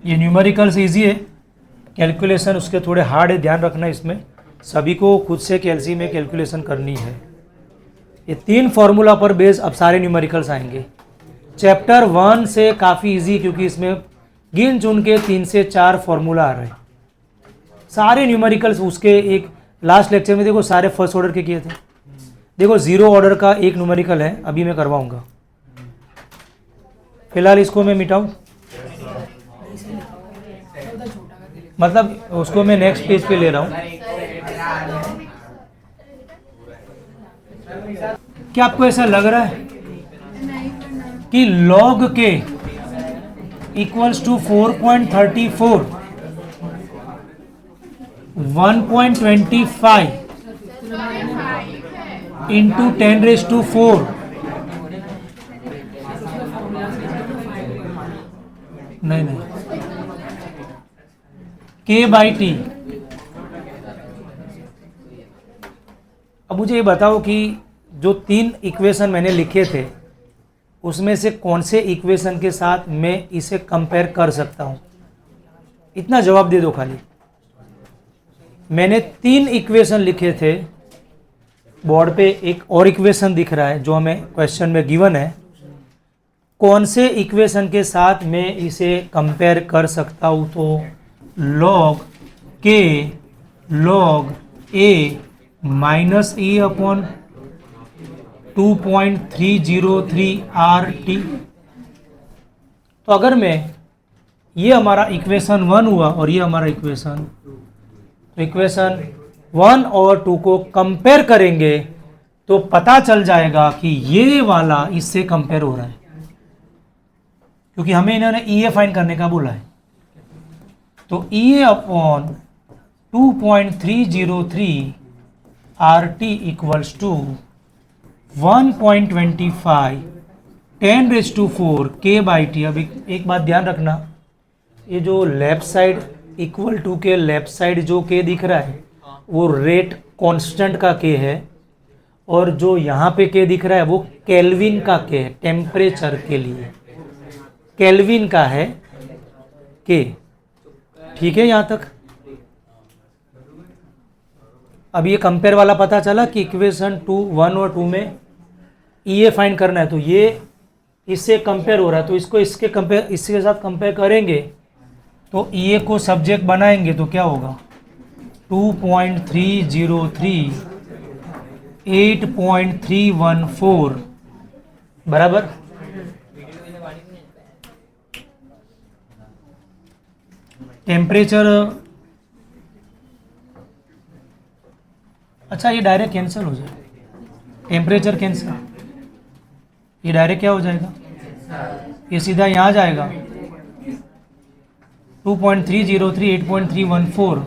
ये न्यूमेरिकल्स इजी है, कैलकुलेशन उसके थोड़े हार्ड है, ध्यान रखना। इसमें सभी को खुद से कैलसी में कैलकुलेशन करनी है। ये 3 फॉर्मूला पर बेस अब सारे न्यूमेरिकल्स आएंगे। चैप्टर 1 से काफ़ी इजी, क्योंकि इसमें गिन चुन के 3 से 4 फॉर्मूला आ रहे हैं। सारे न्यूमेरिकल्स उसके एक लास्ट लेक्चर में देखो सारे फर्स्ट ऑर्डर के किए थे। देखो 0 ऑर्डर का एक न्यूमेरिकल है, अभी मैं करवाऊंगा। फिलहाल इसको मैं मिटाऊं, मतलब उसको मैं नेक्स्ट पेज पे ले रहा हूं। क्या आपको ऐसा लग रहा है कि log के इक्वल्स टू 4.34 1.25 इंटू 10⁻⁴? नहीं, K बाई टी। अब मुझे ये बताओ कि जो 3 इक्वेशन मैंने लिखे थे उसमें से कौन से इक्वेशन के साथ मैं इसे कंपेयर कर सकता हूँ? इतना जवाब दे दो खाली। मैंने 3 इक्वेशन लिखे थे, बोर्ड पे एक और इक्वेशन दिख रहा है जो हमें क्वेश्चन में गिवन है। कौन से इक्वेशन के साथ मैं इसे कंपेयर कर सकता हूँ? तो log k log a minus e upon 2.303 RT। तो अगर मैं, ये हमारा इक्वेशन 1 हुआ और ये हमारा इक्वेशन, तो इक्वेशन 1 और 2 को कंपेयर करेंगे तो पता चल जाएगा कि ये वाला इससे कंपेयर हो रहा है, क्योंकि हमें इन्होंने EA फाइंड करने का बोला है। तो EA upon 2.303 RT equals to 1.25 10⁻⁴ K by T. अब एक बात ध्यान रखना, ये जो left side equal to k left side जो K दिख रहा है वो रेट कांस्टेंट का K है, और जो यहाँ पे K दिख रहा है वो केल्विन का K है, टेम्परेचर के लिए केल्विन का है K। ठीक है यहाँ तक? अब ये कंपेयर वाला पता चला कि इक्वेशन 1 और 2 में EA फाइंड करना है, तो ये इससे कंपेयर हो रहा है, तो इसको इसके साथ कंपेयर करेंगे तो EA को सब्जेक्ट बनाएंगे तो क्या होगा 2.303 8.314 बराबर। टेम्परेचर, अच्छा ये डायरेक्ट कैंसिल हो जाए, टेम्परेचर कैंसिल, ये डायरेक्ट क्या हो जाएगा, ये सीधा यहाँ जाएगा 2.303 8.314।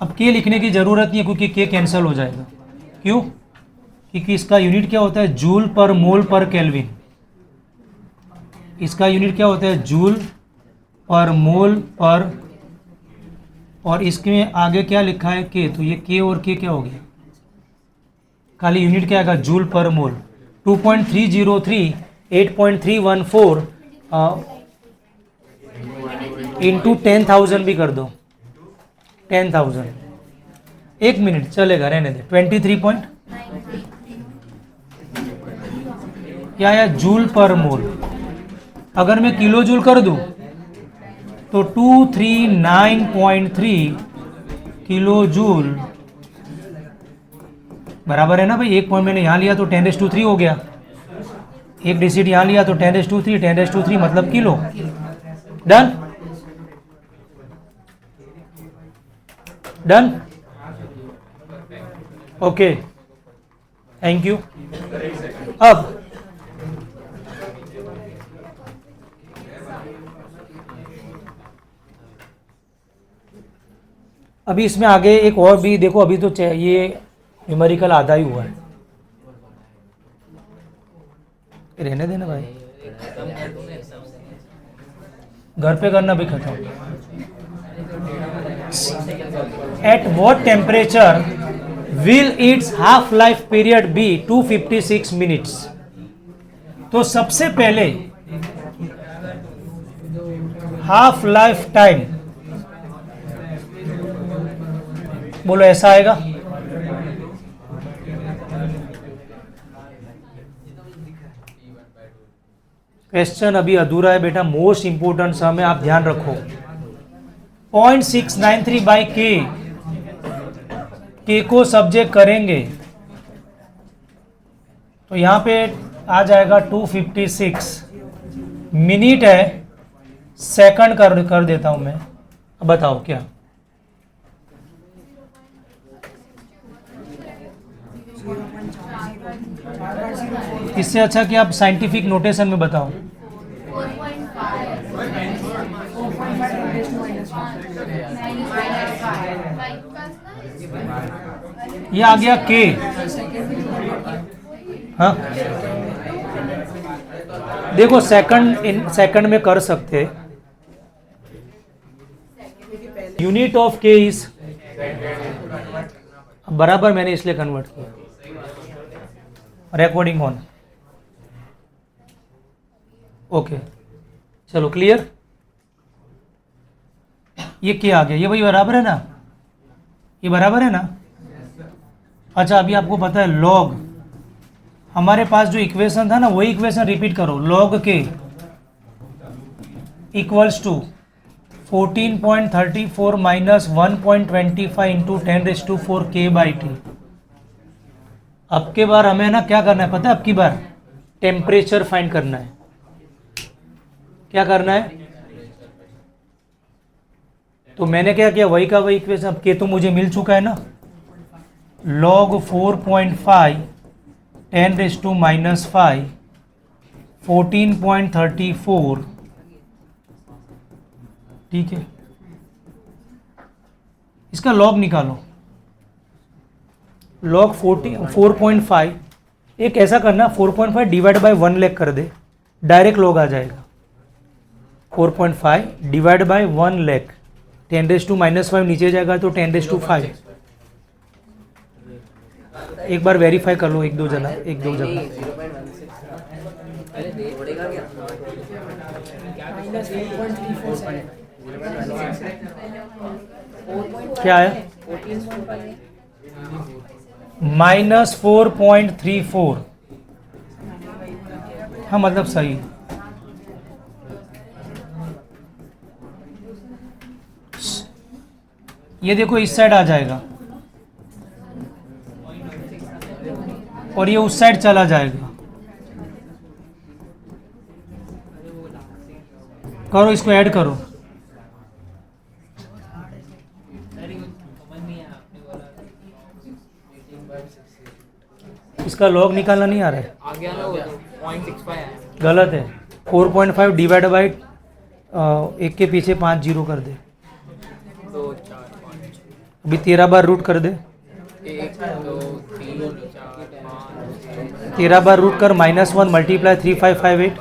अब के लिखने की ज़रूरत नहीं है क्योंकि के कैंसिल हो जाएगा। क्यों? क्योंकि इसका यूनिट क्या होता है जूल पर मोल पर केल्विन। इसका यूनिट क्या होता है जूल पर मोल पर, और इसके आगे क्या लिखा है के, तो ये के और के क्या हो गया, खाली यूनिट क्या आएगा जूल पर मोल। 2.303 8.314 इंटू 10,000 भी कर दो, 10,000, एक मिनट चलेगा रहने दे। 23 पॉइंट क्या आया जूल पर मोल। अगर मैं किलो जूल कर दूं तो 239.3 किलो जूल बराबर है ना भाई। एक पॉइंट मैंने यहाँ लिया तो 10⁻³ हो गया, एक डिजिट यहाँ लिया तो 10⁻³ 10⁻³ मतलब kilo. Done done, okay thank you. अब अभी इसमें आगे एक और भी देखो, अभी तो ये न्यूमेरिकल आधा ही हुआ है, रहने देना भाई, घर पे करना भी खत्म। At what temperature will its half life period be 256 minutes. तो सबसे पहले हाफ लाइफ टाइम बोलो ऐसा आएगा। क्वेश्चन अभी अधूरा है बेटा, मोस्ट इंपोर्टेंट सम है, आप ध्यान रखो। 0.693 बाई के को सब्जेक्ट करेंगे तो यहाँ पे आ जाएगा 256 मिनट है, सेकंड कर देता हूं मैं। अब बताओ क्या, इससे अच्छा कि आप साइंटिफिक नोटेशन में बताओ। ये आ गया के, हाँ देखो सेकंड में कर सकते, यूनिट ऑफ के इज बराबर, मैंने इसलिए कन्वर्ट किया। रिकॉर्डिंग ऑन, ओके चलो क्लियर। ये क्या आ गया, ये वही बराबर है ना, ये बराबर है ना। अच्छा अभी आपको पता है लॉग, हमारे पास जो इक्वेशन था ना वही इक्वेशन रिपीट करो। Log k equals to 14.34 minus 1.25 into 10⁻⁴ k/t। अब के बार हमें ना क्या करना है पता है, अब की बार टेम्परेचर फाइंड करना है। क्या करना है, तो मैंने क्या किया वही का वही इक्वेशन। अब के तो मुझे मिल चुका है ना, log 4.5 10⁻⁻⁵ 14.34, ठीक है। इसका log निकालो, log 4.5, एक ऐसा करना 4.5 डिवाइड बाय 1 लाख कर दे, डायरेक्ट log आ जाएगा। 4.5 डिवाइड बाय 1 लाख, 10⁻⁻⁵ नीचे जाएगा तो 10⁻⁵। एक बार वेरीफाई कर लो, एक दो जगह। क्या है -4.34, हाँ मतलब सही। ये देखो इस साइड आ जाएगा और ये उस साइड चला जाएगा। करो, इसको ऐड करो। इसका लॉग निकालना नहीं आ रहा है, आ गया ना वो तो 0.65 है। गलत है। 4.5 डिवाइड बाई एक के पीछे 5 जीरो कर दे। 2 4 5 अभी 13 बार रूट कर दे। 1 2 3 4 5 13 बार रूट कर, -1 मल्टीप्लाई 3558।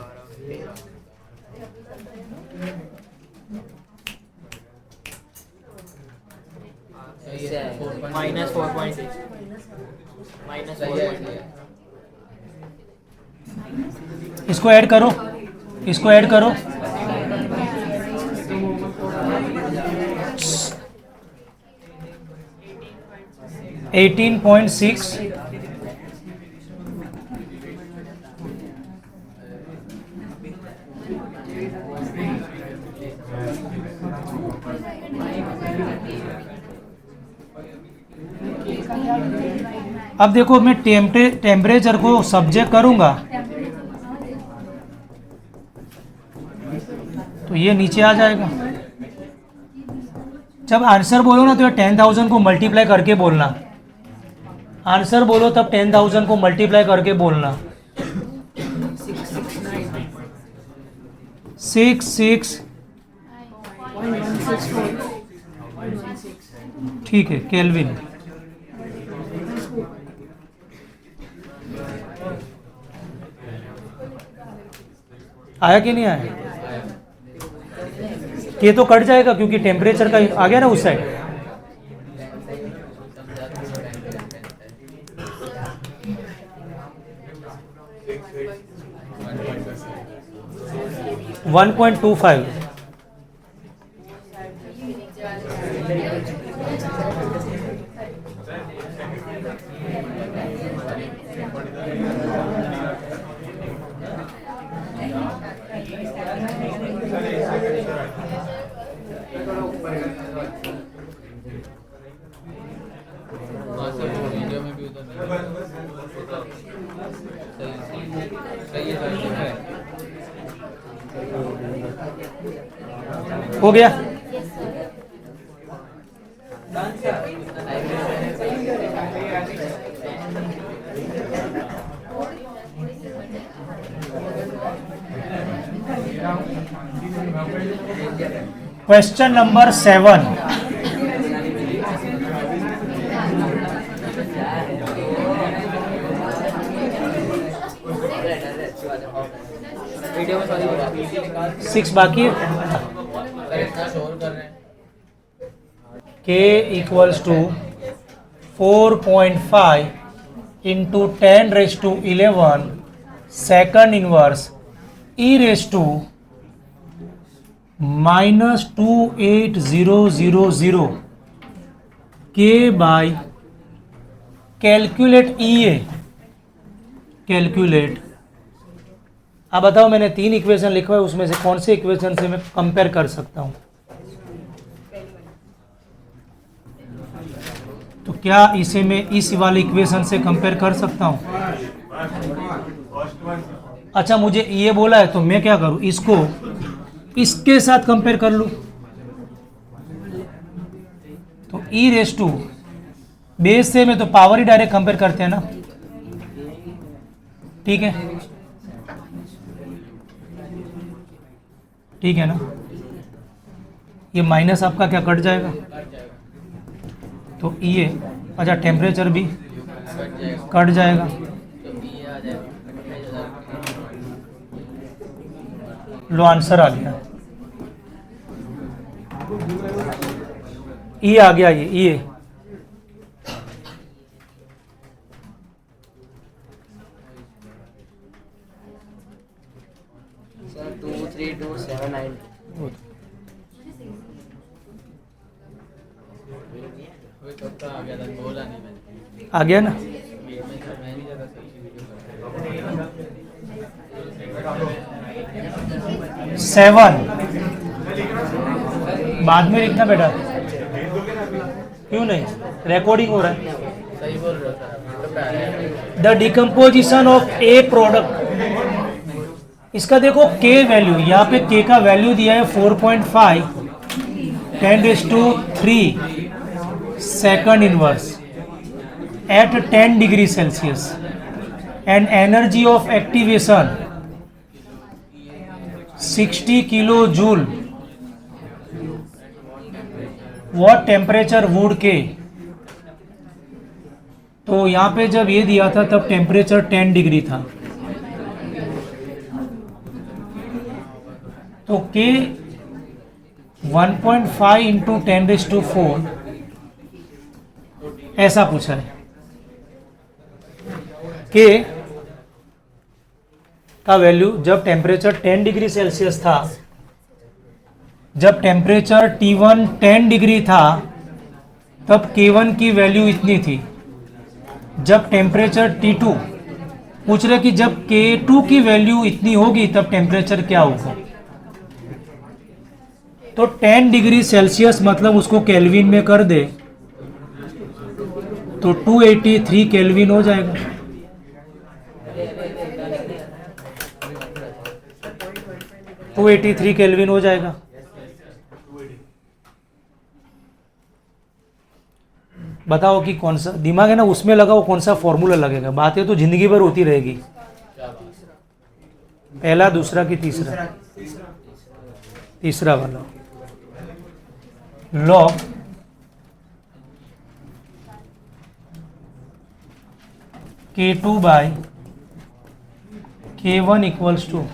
-4.6 -4.6 इसको ऐड करो, इसको ऐड करो। $18.6 अब देखो मैं टेम्परेचर को सब्जेक्ट करूंगा तो ये नीचे आ जाएगा। जब आंसर बोलो ना तो 10,000 को मल्टीप्लाई करके बोलना। आंसर बोलो तब 10,000 को मल्टीप्लाई करके बोलना। 6 ठीक है, केल्विन। आया कि नहीं आया? ये तो कट जाएगा क्योंकि टेम्परेचर का आ गया ना उस साइड। $1.25 वीडियो में भी उधर सही है। हो गया। Question number 7। वीडियो में सॉरी 6 बाकी है। इतना शोर कर रहे हैं। K equals to 4.5 into 10 raised to 11 second inverse e raised to -28000 K by calculate EA। Calculate. अब बताओ, मैंने 3 इक्वेशन लिखा है, उसमें से कौन से इक्वेशन से मैं कंपेयर कर सकता हूँ? तो क्या इसे मैं इस वाले इक्वेशन से कंपेयर कर सकता हूँ? अच्छा, मुझे ये बोला है तो मैं क्या करूँ, इसको इसके साथ कंपेयर कर लूँ। तो ई रेस टू बेस से में तो पावर ही डायरेक्ट कंपेयर करते हैं ना, ठीक है, ठीक है ना। ये माइनस आपका क्या कट जाएगा, तो ये अच्छा टेम्परेचर भी कट जाएगा। लो आंसर आ गया, ये आ गया, ये सर 23279 आ गया था, बोला नहीं मैंने। आ गया ना। मैं नहीं ज़्यादा सही वीडियो 7 बाद में लिखना बेटा। क्यों नहीं, रिकॉर्डिंग हो रहा है। सही बोल रहे हो सर, मतलब आ रहा है। The decomposition of A product, इसका देखो के वैल्यू, यहाँ पे के का वैल्यू दिया है 4.5 10⁻³ second inverse at 10 degree Celsius and energy of activation 60 kilo joule, what temperature would k. तो यहाँ पे जब ये दिया था तब टेम्परेचर 10 डिग्री था, तो के 1.5 इंटू 10⁻⁴ ऐसा पूछा है। के का वैल्यू जब टेम्परेचर 10 डिग्री सेल्सियस था, जब टेम्परेचर T1 10 डिग्री था तब K1 की वैल्यू इतनी थी। जब टेम्परेचर T2, पूछ रहे कि जब K2 की वैल्यू इतनी होगी तब टेम्परेचर क्या होगा। तो 10 डिग्री सेल्सियस मतलब उसको केल्विन में कर दे तो 283 केल्विन हो जाएगा। टू 283 केल्विन हो जाएगा। बताओ कि कौन सा दिमाग है ना उसमें लगाओ, कौन सा फॉर्मूला लगेगा। बातें तो जिंदगी भर होती रहेगी। पहला, दूसरा कि तीसरा? तीसरा वाला। Log K2 by K1 equals to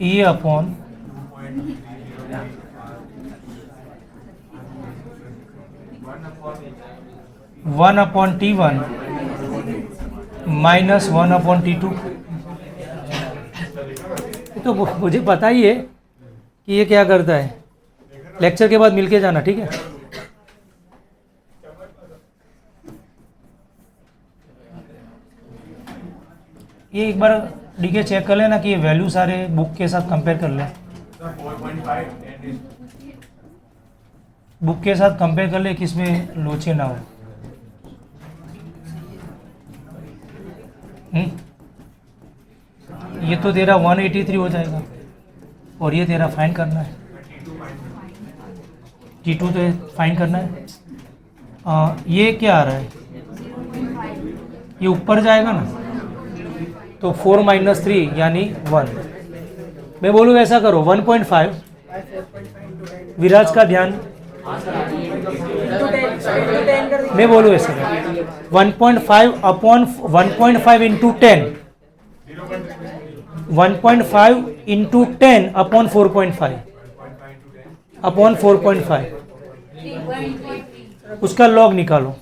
E upon one upon T1 minus 1 upon T2। तो मुझे पता ही है कि ये क्या करता है। लेक्चर के बाद मिलके जाना, ठीक है? ये एक बार डीके चेक कर लेना कि ये वैल्यू सारे बुक के साथ कंपेयर कर ले। बुक के साथ कंपेयर कर ले किसमें लोचे ना हो। ये तो तेरा 183 हो जाएगा और ये तेरा फाइंड करना है। T2 तो फाइंड करना है। ये क्या आ रहा है, ये ऊपर जाएगा ना, तो 4 - 3 यानी 1। मैं बोलूँ ऐसा करो 1.5। विराज का ध्यान, मैं बोलूँ ऐसा करो 1.5 upon 1.5 into 10, 1.5 into 10 upon 4.5 upon 4.5, उसका लॉग निकालो।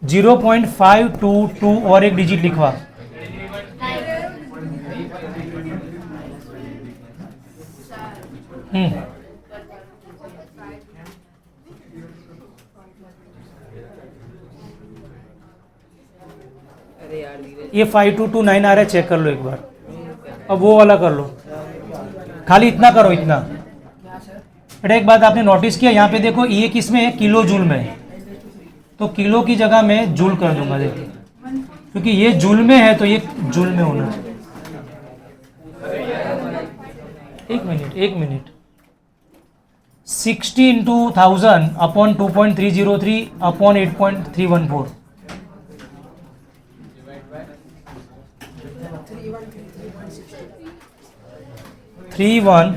0.522 और एक डिजिट लिखवा। ये 5229 आ रहा है, चेक कर लो एक बार। अब वो वाला कर लो, खाली इतना करो, इतना। बेटा एक बात आपने नोटिस किया, यहाँ पे देखो ये किस में है, किलो जूल में है, तो किलो की जगह मैं जूल कर दूंगा। देखिए क्योंकि ये जूल में है तो ये जूल में होना चाहिए। एक मिनट 60 इंटू 1000 अपॉन 2.303 अपॉन 8.314, 31,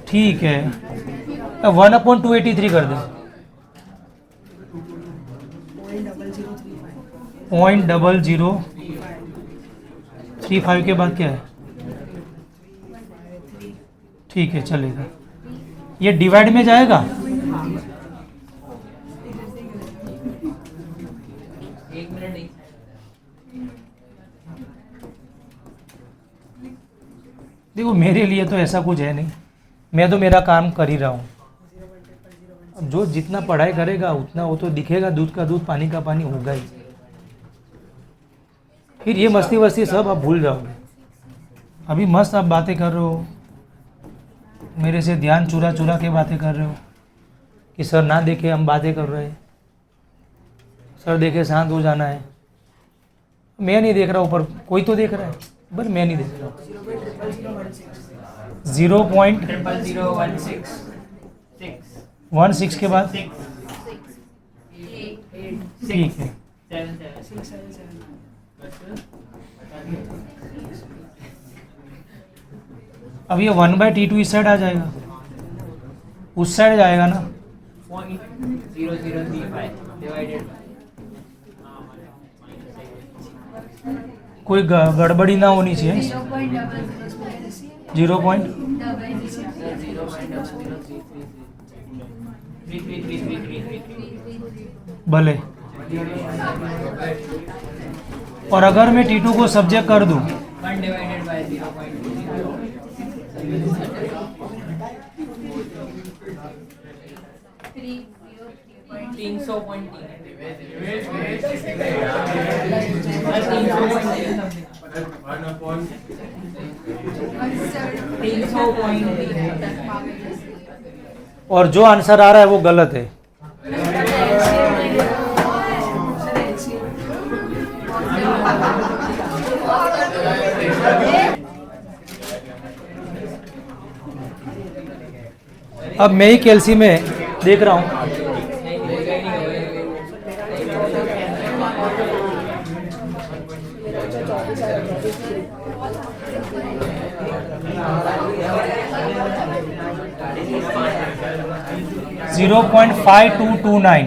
ठीक है। 1/283 कर दे। 0.0035 के बाद क्या है? ठीक है, चलेगा। ये डिवाइड में जाएगा। एक मिनट नहीं। देखो मेरे लिए तो ऐसा कुछ है नहीं, मैं तो मेरा काम कर ही रहा हूँ। अब जो जितना पढ़ाई करेगा उतना वो तो दिखेगा, दूध का दूध पानी का पानी होगा ही। फिर ये मस्ती वस्ती सब आप भूल जाओगे। अभी मस्त आप बातें कर रहे हो, मेरे से ध्यान चुरा चुरा के बातें कर रहे हो कि सर ना देखे हम बातें कर रहे हैं, सर देखे शांत हो जाना है। मैं नहीं देख रहा, ऊपर कोई तो देख रहा है, पर मैं नहीं देख रहा। 0.00166 के बाद ठीक है। अब ये 1/T2 इस साइड आ जाएगा, उस साइड जाएगा ना। 0.0035 divided कोई गड़बड़ी ना होनी चाहिए। 0. भले। और अगर मैं T2 को सब्जेक्ट कर दूं 1 divided by 300.3 और जो आंसर आ रहा है वो गलत है। अब मैं ही कैल्सी में देख रहा हूँ। जीरो 0.5229।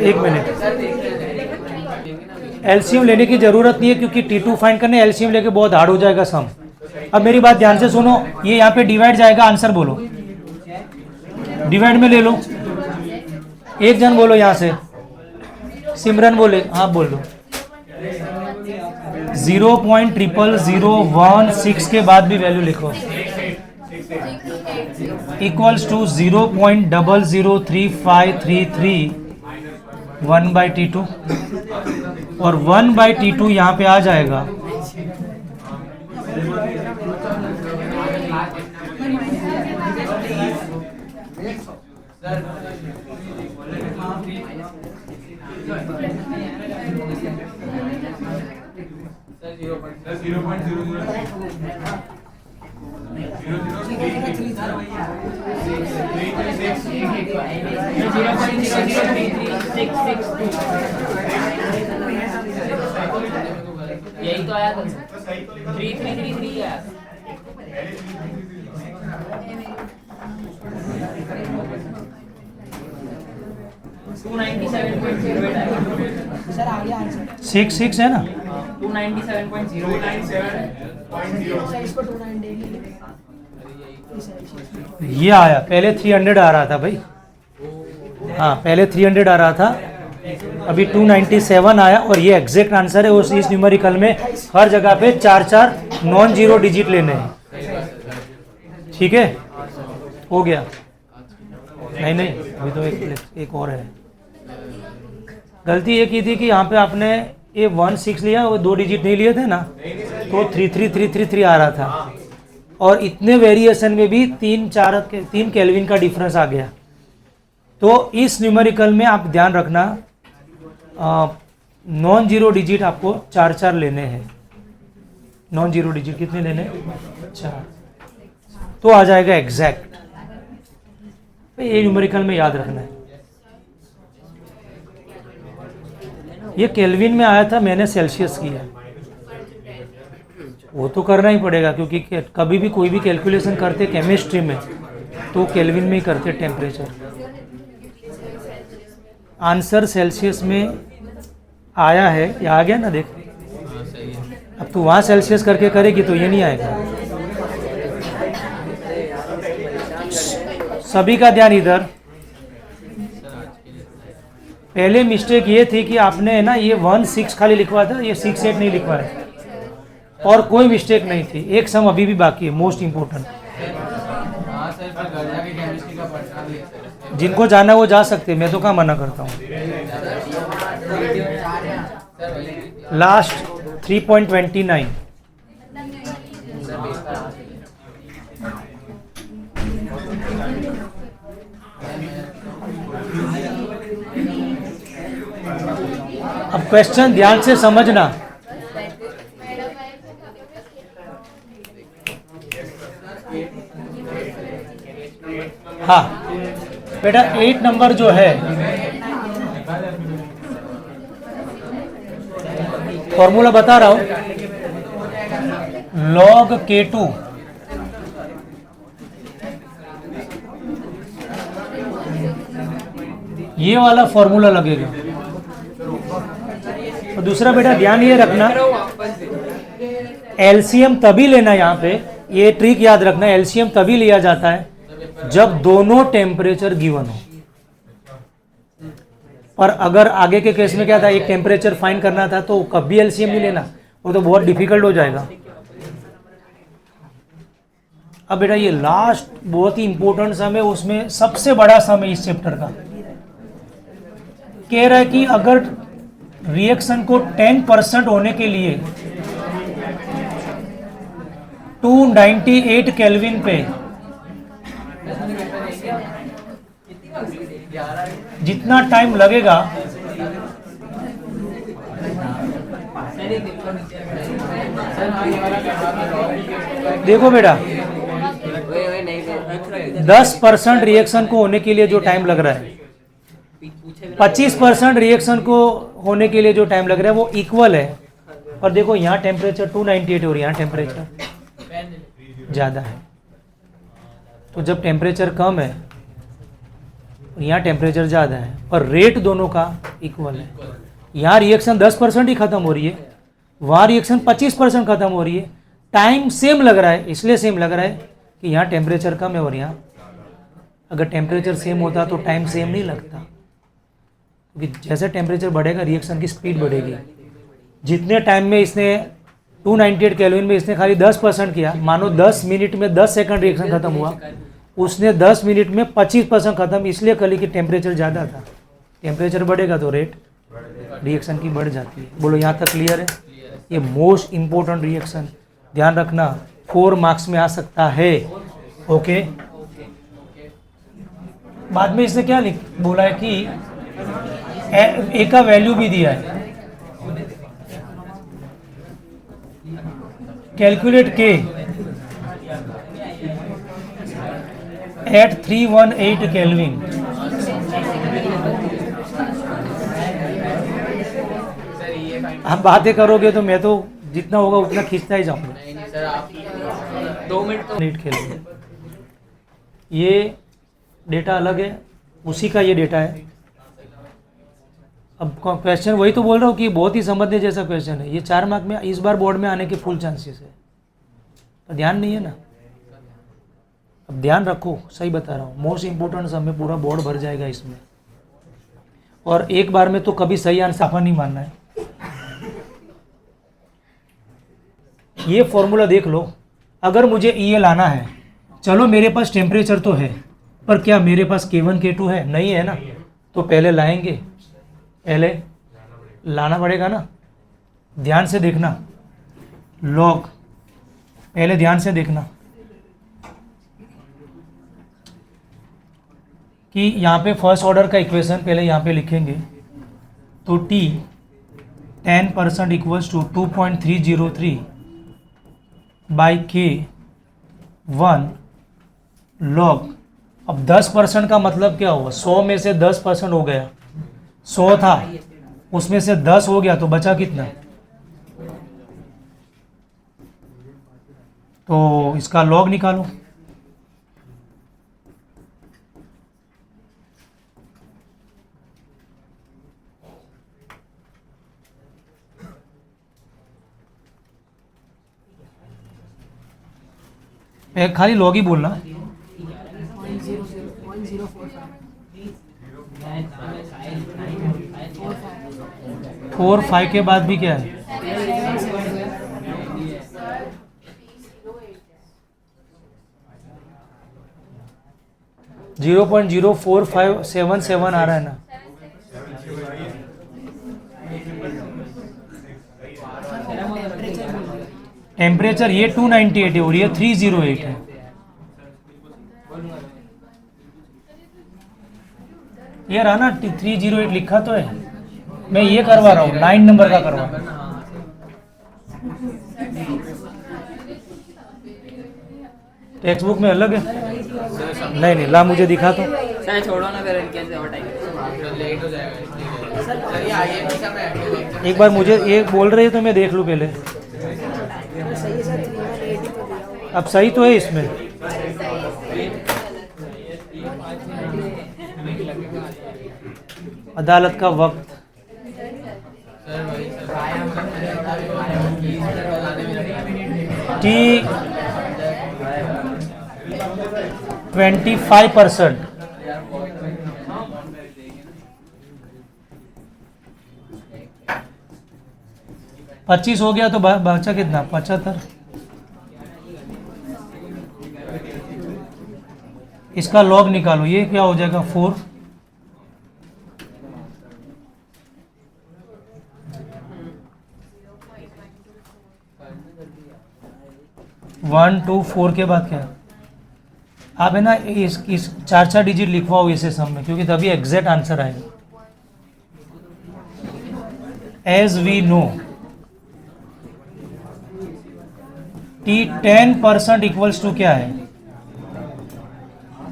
एक मिनट, एलसीएम लेने की जरूरत नहीं है क्योंकि T2 फाइंड करने एलसीएम लेके बहुत हार्ड हो जाएगा सम। अब मेरी बात ध्यान से सुनो, ये यहाँ पे डिवाइड जाएगा, आंसर बोलो। डिवाइड में ले लो, एक जन बोलो यहाँ से, सिमरन बोले, हाँ बोल दो। 0.00016 के बाद भी वैल्यू लिखो, इक्वल्स टू 0.003533 1/T2 और 1/T2 यहाँ पे आ जाएगा। यही तो आया था 3333 आया था। सर आ गया आंसर 6 है ना। 297.08 ये आया, पहले 300 आ रहा था भाई। हाँ पहले 300 आ रहा था, अभी 297 आया और ये एग्जैक्ट आंसर है। उस इस न्यूमेरिकल में हर जगह पे 4 नॉन जीरो डिजिट लेने हैं। ठीक है, हो गया। नहीं अभी तो एक और है। गलती ये की थी कि यहाँ पे आपने ये 16 लिया, वो 2 डिजिट नहीं लिए थे ना, तो 33333 आ रहा था और इतने वेरिएशन में भी 3 केल्विन का डिफरेंस आ गया। तो इस न्यूमेरिकल में आप ध्यान रखना, नॉन जीरो डिजिट आपको 4 लेने हैं। नॉन जीरो डिजिट कितने लेने? 4, तो आ जाएगा एग्जैक्ट। ये न्यूमेरिकल में याद रखना है। ये केल्विन में आया था, मैंने सेल्सियस किया, वो तो करना ही पड़ेगा क्योंकि कभी भी कोई भी कैलकुलेशन करते केमिस्ट्री में तो केल्विन में ही करते टेम्परेचर। आंसर सेल्सियस में आया है, ये आ गया ना, देख। अब तू वहाँ सेल्सियस करके करेगी तो ये नहीं आएगा। सभी का ध्यान इधर। पहले मिस्टेक ये थी कि आपने ना ये 16 खाली लिखवा था, ये 68 नहीं लिखवाया। और कोई मिस्टेक नहीं थी। एक सम अभी भी बाकी है, मोस्ट इम्पोर्टेंट। हाँ सर, पर घर जाके केमिस्ट्री का पढ़ना भी है सर। जिनको जाना है वो जा सकते हैं, मैं तो कहाँ मना करता हूँ। लास्ट 3.29। अब क्वेश्चन ध्यान से समझना। हाँ बेटा 8 नंबर जो है, फॉर्मूला बता रहा हूं, log K2 ये वाला फॉर्मूला लगेगा। और दूसरा बेटा ध्यान ये रखना, एलसीएम तभी लेना, यहाँ पे ये ट्रिक याद रखना, एलसीएम तभी लिया जाता है जब दोनों टेम्परेचर गिवन हो। पर अगर आगे के केस में क्या था, एक टेम्परेचर फाइंड करना था तो कभी एलसीएम नहीं लेना, वो तो बहुत डिफिकल्ट हो जाएगा। अब बेटा ये लास्ट बहुत ही इंपॉर्टेंट सम है, उसमें सबसे बड़ा सम है इस चैप्टर का। कह रहा है कि अगर रिएक्शन को 10% होने के लिए 298 केल्विन पे जितना टाइम लगेगा, देखो बेटा 10% रिएक्शन को होने के लिए जो टाइम लग रहा है, 25% रिएक्शन को होने के लिए जो टाइम लग रहा है वो इक्वल है। और देखो यहाँ टेम्परेचर 298 और यहाँ टेम्परेचर ज़्यादा है, तो जब टेम्परेचर कम है और यहाँ टेम्परेचर ज़्यादा है और रेट दोनों का इक्वल है, यहाँ रिएक्शन 10% ही ख़त्म हो रही है, वहाँ रिएक्शन 25% ख़त्म हो रही है, टाइम सेम लग रहा है। इसलिए सेम लग रहा है कि यहाँ टेम्परेचर कम है और यहाँ, अगर टेम्परेचर सेम होता तो टाइम सेम नहीं लगता, क्योंकि जैसे टेम्परेचर बढ़ेगा रिएक्शन की स्पीड बढ़ेगी। जितने टाइम में इसने 298 केल्विन में इसने खाली 10% किया, मानो 10 मिनट में 10 सेकंड रिएक्शन खत्म हुआ, उसने 10 मिनट में 25% खत्म, इसलिए कल कि टेम्परेचर ज़्यादा था। टेम्परेचर बढ़ेगा तो रेट रिएक्शन की बढ़ जाती है। बोलो यहाँ तक क्लियर है? ये मोस्ट इम्पोर्टेंट रिएक्शन, ध्यान रखना 4 मार्क्स में आ सकता है। ओके, बाद में इसने क्या बोला है कि ए का वैल्यू भी दिया है, कैलकुलेट के एट 318 केल्विन। आप बातें करोगे तो मैं तो जितना होगा उतना खींचता ही जाऊंगा। नहीं सर, आप 2 मिनट तो नीट खेल, ये डेटा अलग है, उसी का ये डेटा है। अब क्वेश्चन वही तो बोल रहा हूँ कि बहुत ही समझने जैसा क्वेश्चन है। ये 4 मार्क में इस बार बोर्ड में आने के फुल चांसेस है, पर ध्यान नहीं है ना। अब ध्यान रखो, सही बता रहा हूँ, मोस्ट इम्पोर्टेंट समय पूरा बोर्ड भर जाएगा इसमें, और एक बार में तो कभी सही आंसर आपा नहीं मानना है। ये फॉर्मूला देख लो, अगर मुझे ये लाना है, चलो मेरे पास टेम्परेचर तो है, पर क्या मेरे पास K1 K2 है? नहीं है ना, तो पहले लाएंगे, पहले लाना पड़ेगा ना। ध्यान से देखना, लॉग पहले ध्यान से देखना कि यहाँ पे फर्स्ट ऑर्डर का इक्वेशन पहले यहाँ पे लिखेंगे, तो T 10% equals to 2.303 by K1 log. अब 10% का मतलब क्या हुआ? 100 में से 10% हो गया, 100 था उसमें से 10 हो गया, तो बचा कितना? तो इसका लॉग निकालो। खाली लॉग ही बोलना। 4 5 के बाद भी क्या है? 0.04577 आ रहा है ना। टेम्परेचर ये 298 है और ये 308 है। ये रहा ना 308 लिखा तो है। मैं ये करवा रहा हूँ 9 नंबर का करवा रहा हूँ। टेक्स्ट बुक में अलग है। नहीं नहीं ला मुझे दिखा तो। सर छोड़ो ना फिर कैसे और टाइम लेट हो जाएगा इसलिए। एक बार मुझे एक बोल रहे तो मैं देख लूँ पहले। अब सही तो है इसमें। अदालत का वक्त टी 25%। पच्चीस हो गया तो बचा कितना 75। इसका लॉग निकालो, ये क्या हो जाएगा 4। वन टू 4 के बाद क्या है? आप है ना इस 4 डिजिट लिखवाओ इसे सम में, क्योंकि तभी एग्जैक्ट आंसर आएगा। As we know T 10% equals to क्या है?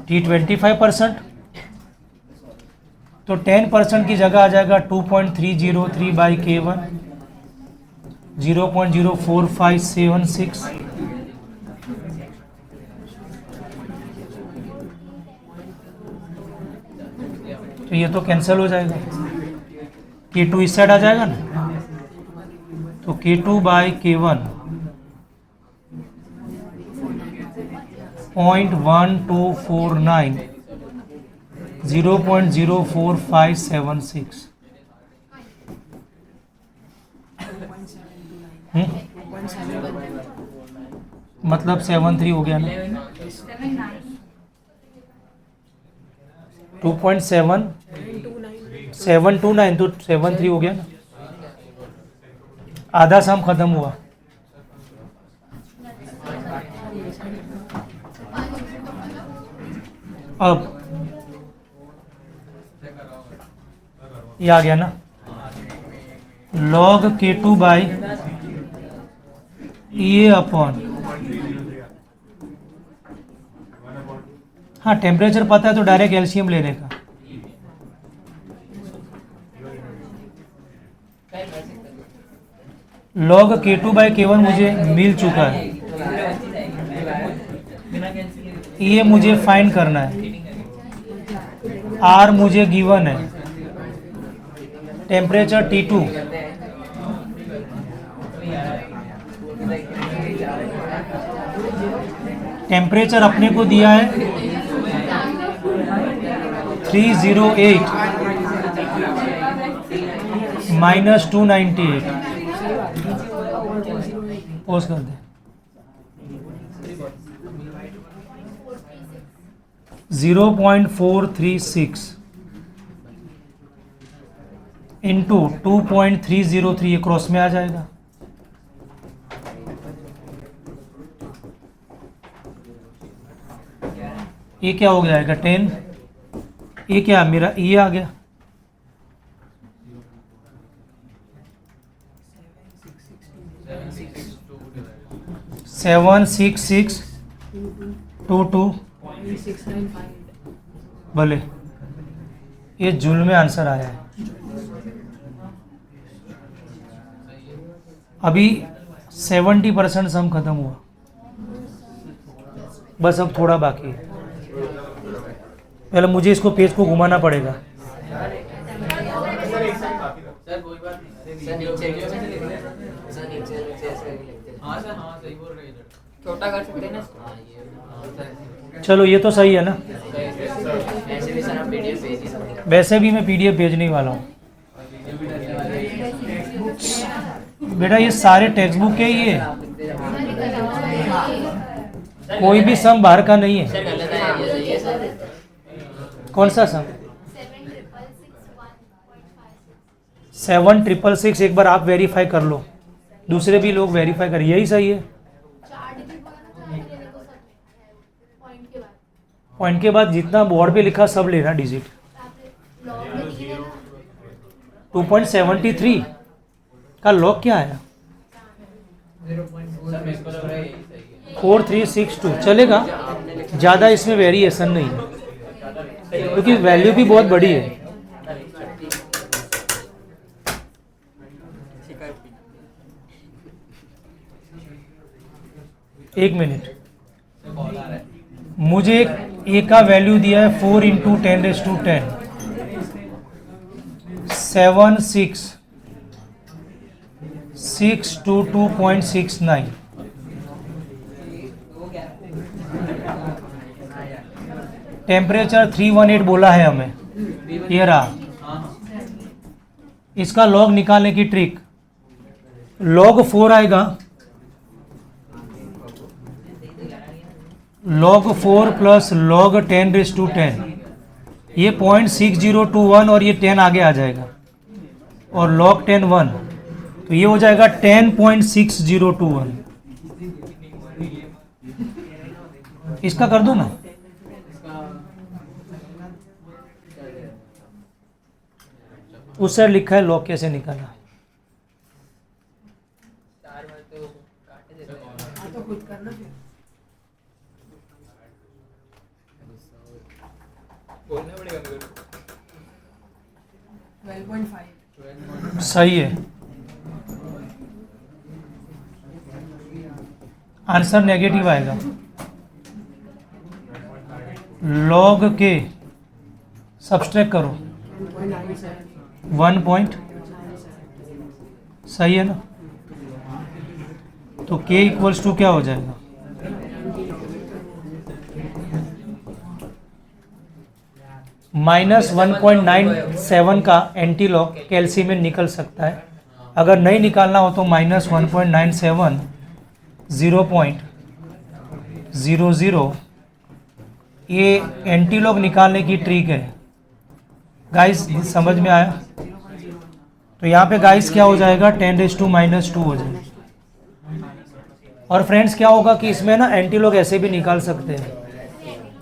टी 25%। तो 10% की जगह आ जाएगा 2.303 बाई K1 0.04576। तो ये तो कैंसिल हो जाएगा। K2 इस साइड आ जाएगा ना, तो K2 बाई K1 0.1249 0.04576। मतलब 73 हो गया ना। 2.729 तो 73 हो गया ना। आधा सम खत्म हुआ। अब ये आ गया ना, log K2 by A upon, हाँ टेम्परेचर पता है तो डायरेक्ट एलसीएम लेने का। log K2 बाई K1 मुझे मिल चुका है, ये मुझे फाइंड करना है। R मुझे गिवन है, टेम्परेचर T2 टेम्परेचर अपने को दिया है 308 माइनस 298। पोस्ट कर दे 0.436 इंटू 2.303, ये क्रॉस में आ जाएगा। ये क्या हो जाएगा 10, ये क्या मेरा ये आ गया 76622 भले ये जूल में आंसर आया है। अभी 70% सम खत्म हुआ, बस अब थोड़ा बाकी है। पहले मुझे इसको पेज को घुमाना पड़ेगा। छोटा कर सकते हैं ना। चलो ये तो सही है ना। ऐसे भी सर आप पीडीएफ भेज ही सकते हैं। वैसे भी मैं पीडीएफ भेजने वाला हूँ बेटा, ये सारे टेक्स्ट बुक के ही है, कोई भी सम बाहर का नहीं है। सर गलत है, ये सही है सर। कौन सा सम? 7,666 एक बार आप वेरीफाई कर लो, दूसरे भी लोग वेरीफाई कर, यही सही है। पॉइंट के बाद जितना बोर्ड पे लिखा सब लेना डिजिट। 2.73 का लॉग क्या आया? 4362 चलेगा, ज़्यादा इसमें वेरिएशन नहीं है क्योंकि वैल्यू भी बहुत बड़ी है। एक मिनट, मुझे ए का वैल्यू दिया है 4 × 10⁻10 7622.69। टेम्परेचर 318 बोला है हमें, ये रहा। इसका लॉग निकालने की ट्रिक, लॉग 4 आएगा, log 4 प्लस log 10⁻10, ये 0.6021 और ये 10 आगे आ जाएगा, और log 10 1, तो ये हो जाएगा 10.6021। इसका कर दो ना, उस साइड लिखा है log कैसे निकाला। सही है, आंसर नेगेटिव आएगा। लॉग के सब्सट्रैक्ट करो 1 पॉइंट, सही है ना, तो k इक्वल्स टू क्या हो जाएगा? -1.97 का एंटी लॉग कैल्शियम में निकल सकता है। अगर नहीं निकालना हो तो -1.97 0.00, ये एंटी लॉग निकालने की ट्रिक है गाइस, समझ में आया? तो यहाँ पे गाइस क्या हो जाएगा? 10⁻2 हो जाएगा। और फ्रेंड्स क्या होगा कि इसमें ना एंटी लॉग ऐसे भी निकाल सकते हैं,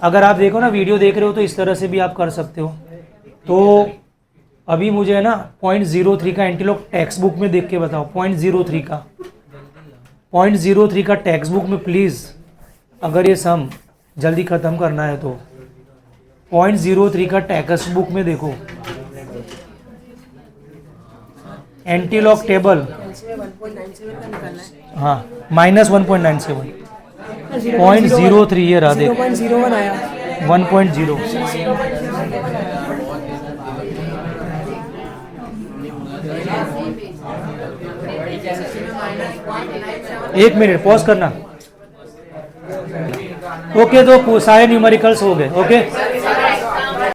अगर आप देखो ना वीडियो देख रहे हो तो इस तरह से भी आप कर सकते हो। तो अभी मुझे है ना 0.03 का एंटी लॉग टेक्स्ट बुक में देख के बताओ, 0.03 का टेक्स्ट बुक में प्लीज़, अगर ये सम जल्दी ख़त्म करना है तो 0.03 का टेक्स्ट बुक में देखो, एंटी लॉग टेबल। हाँ, -1.97, 0.03 ये रहा, देखो 0.01 आया, 1.0। एक मिनट पॉज करना। ओके, तो सारे न्यूमेरिकल्स हो गए। ओके।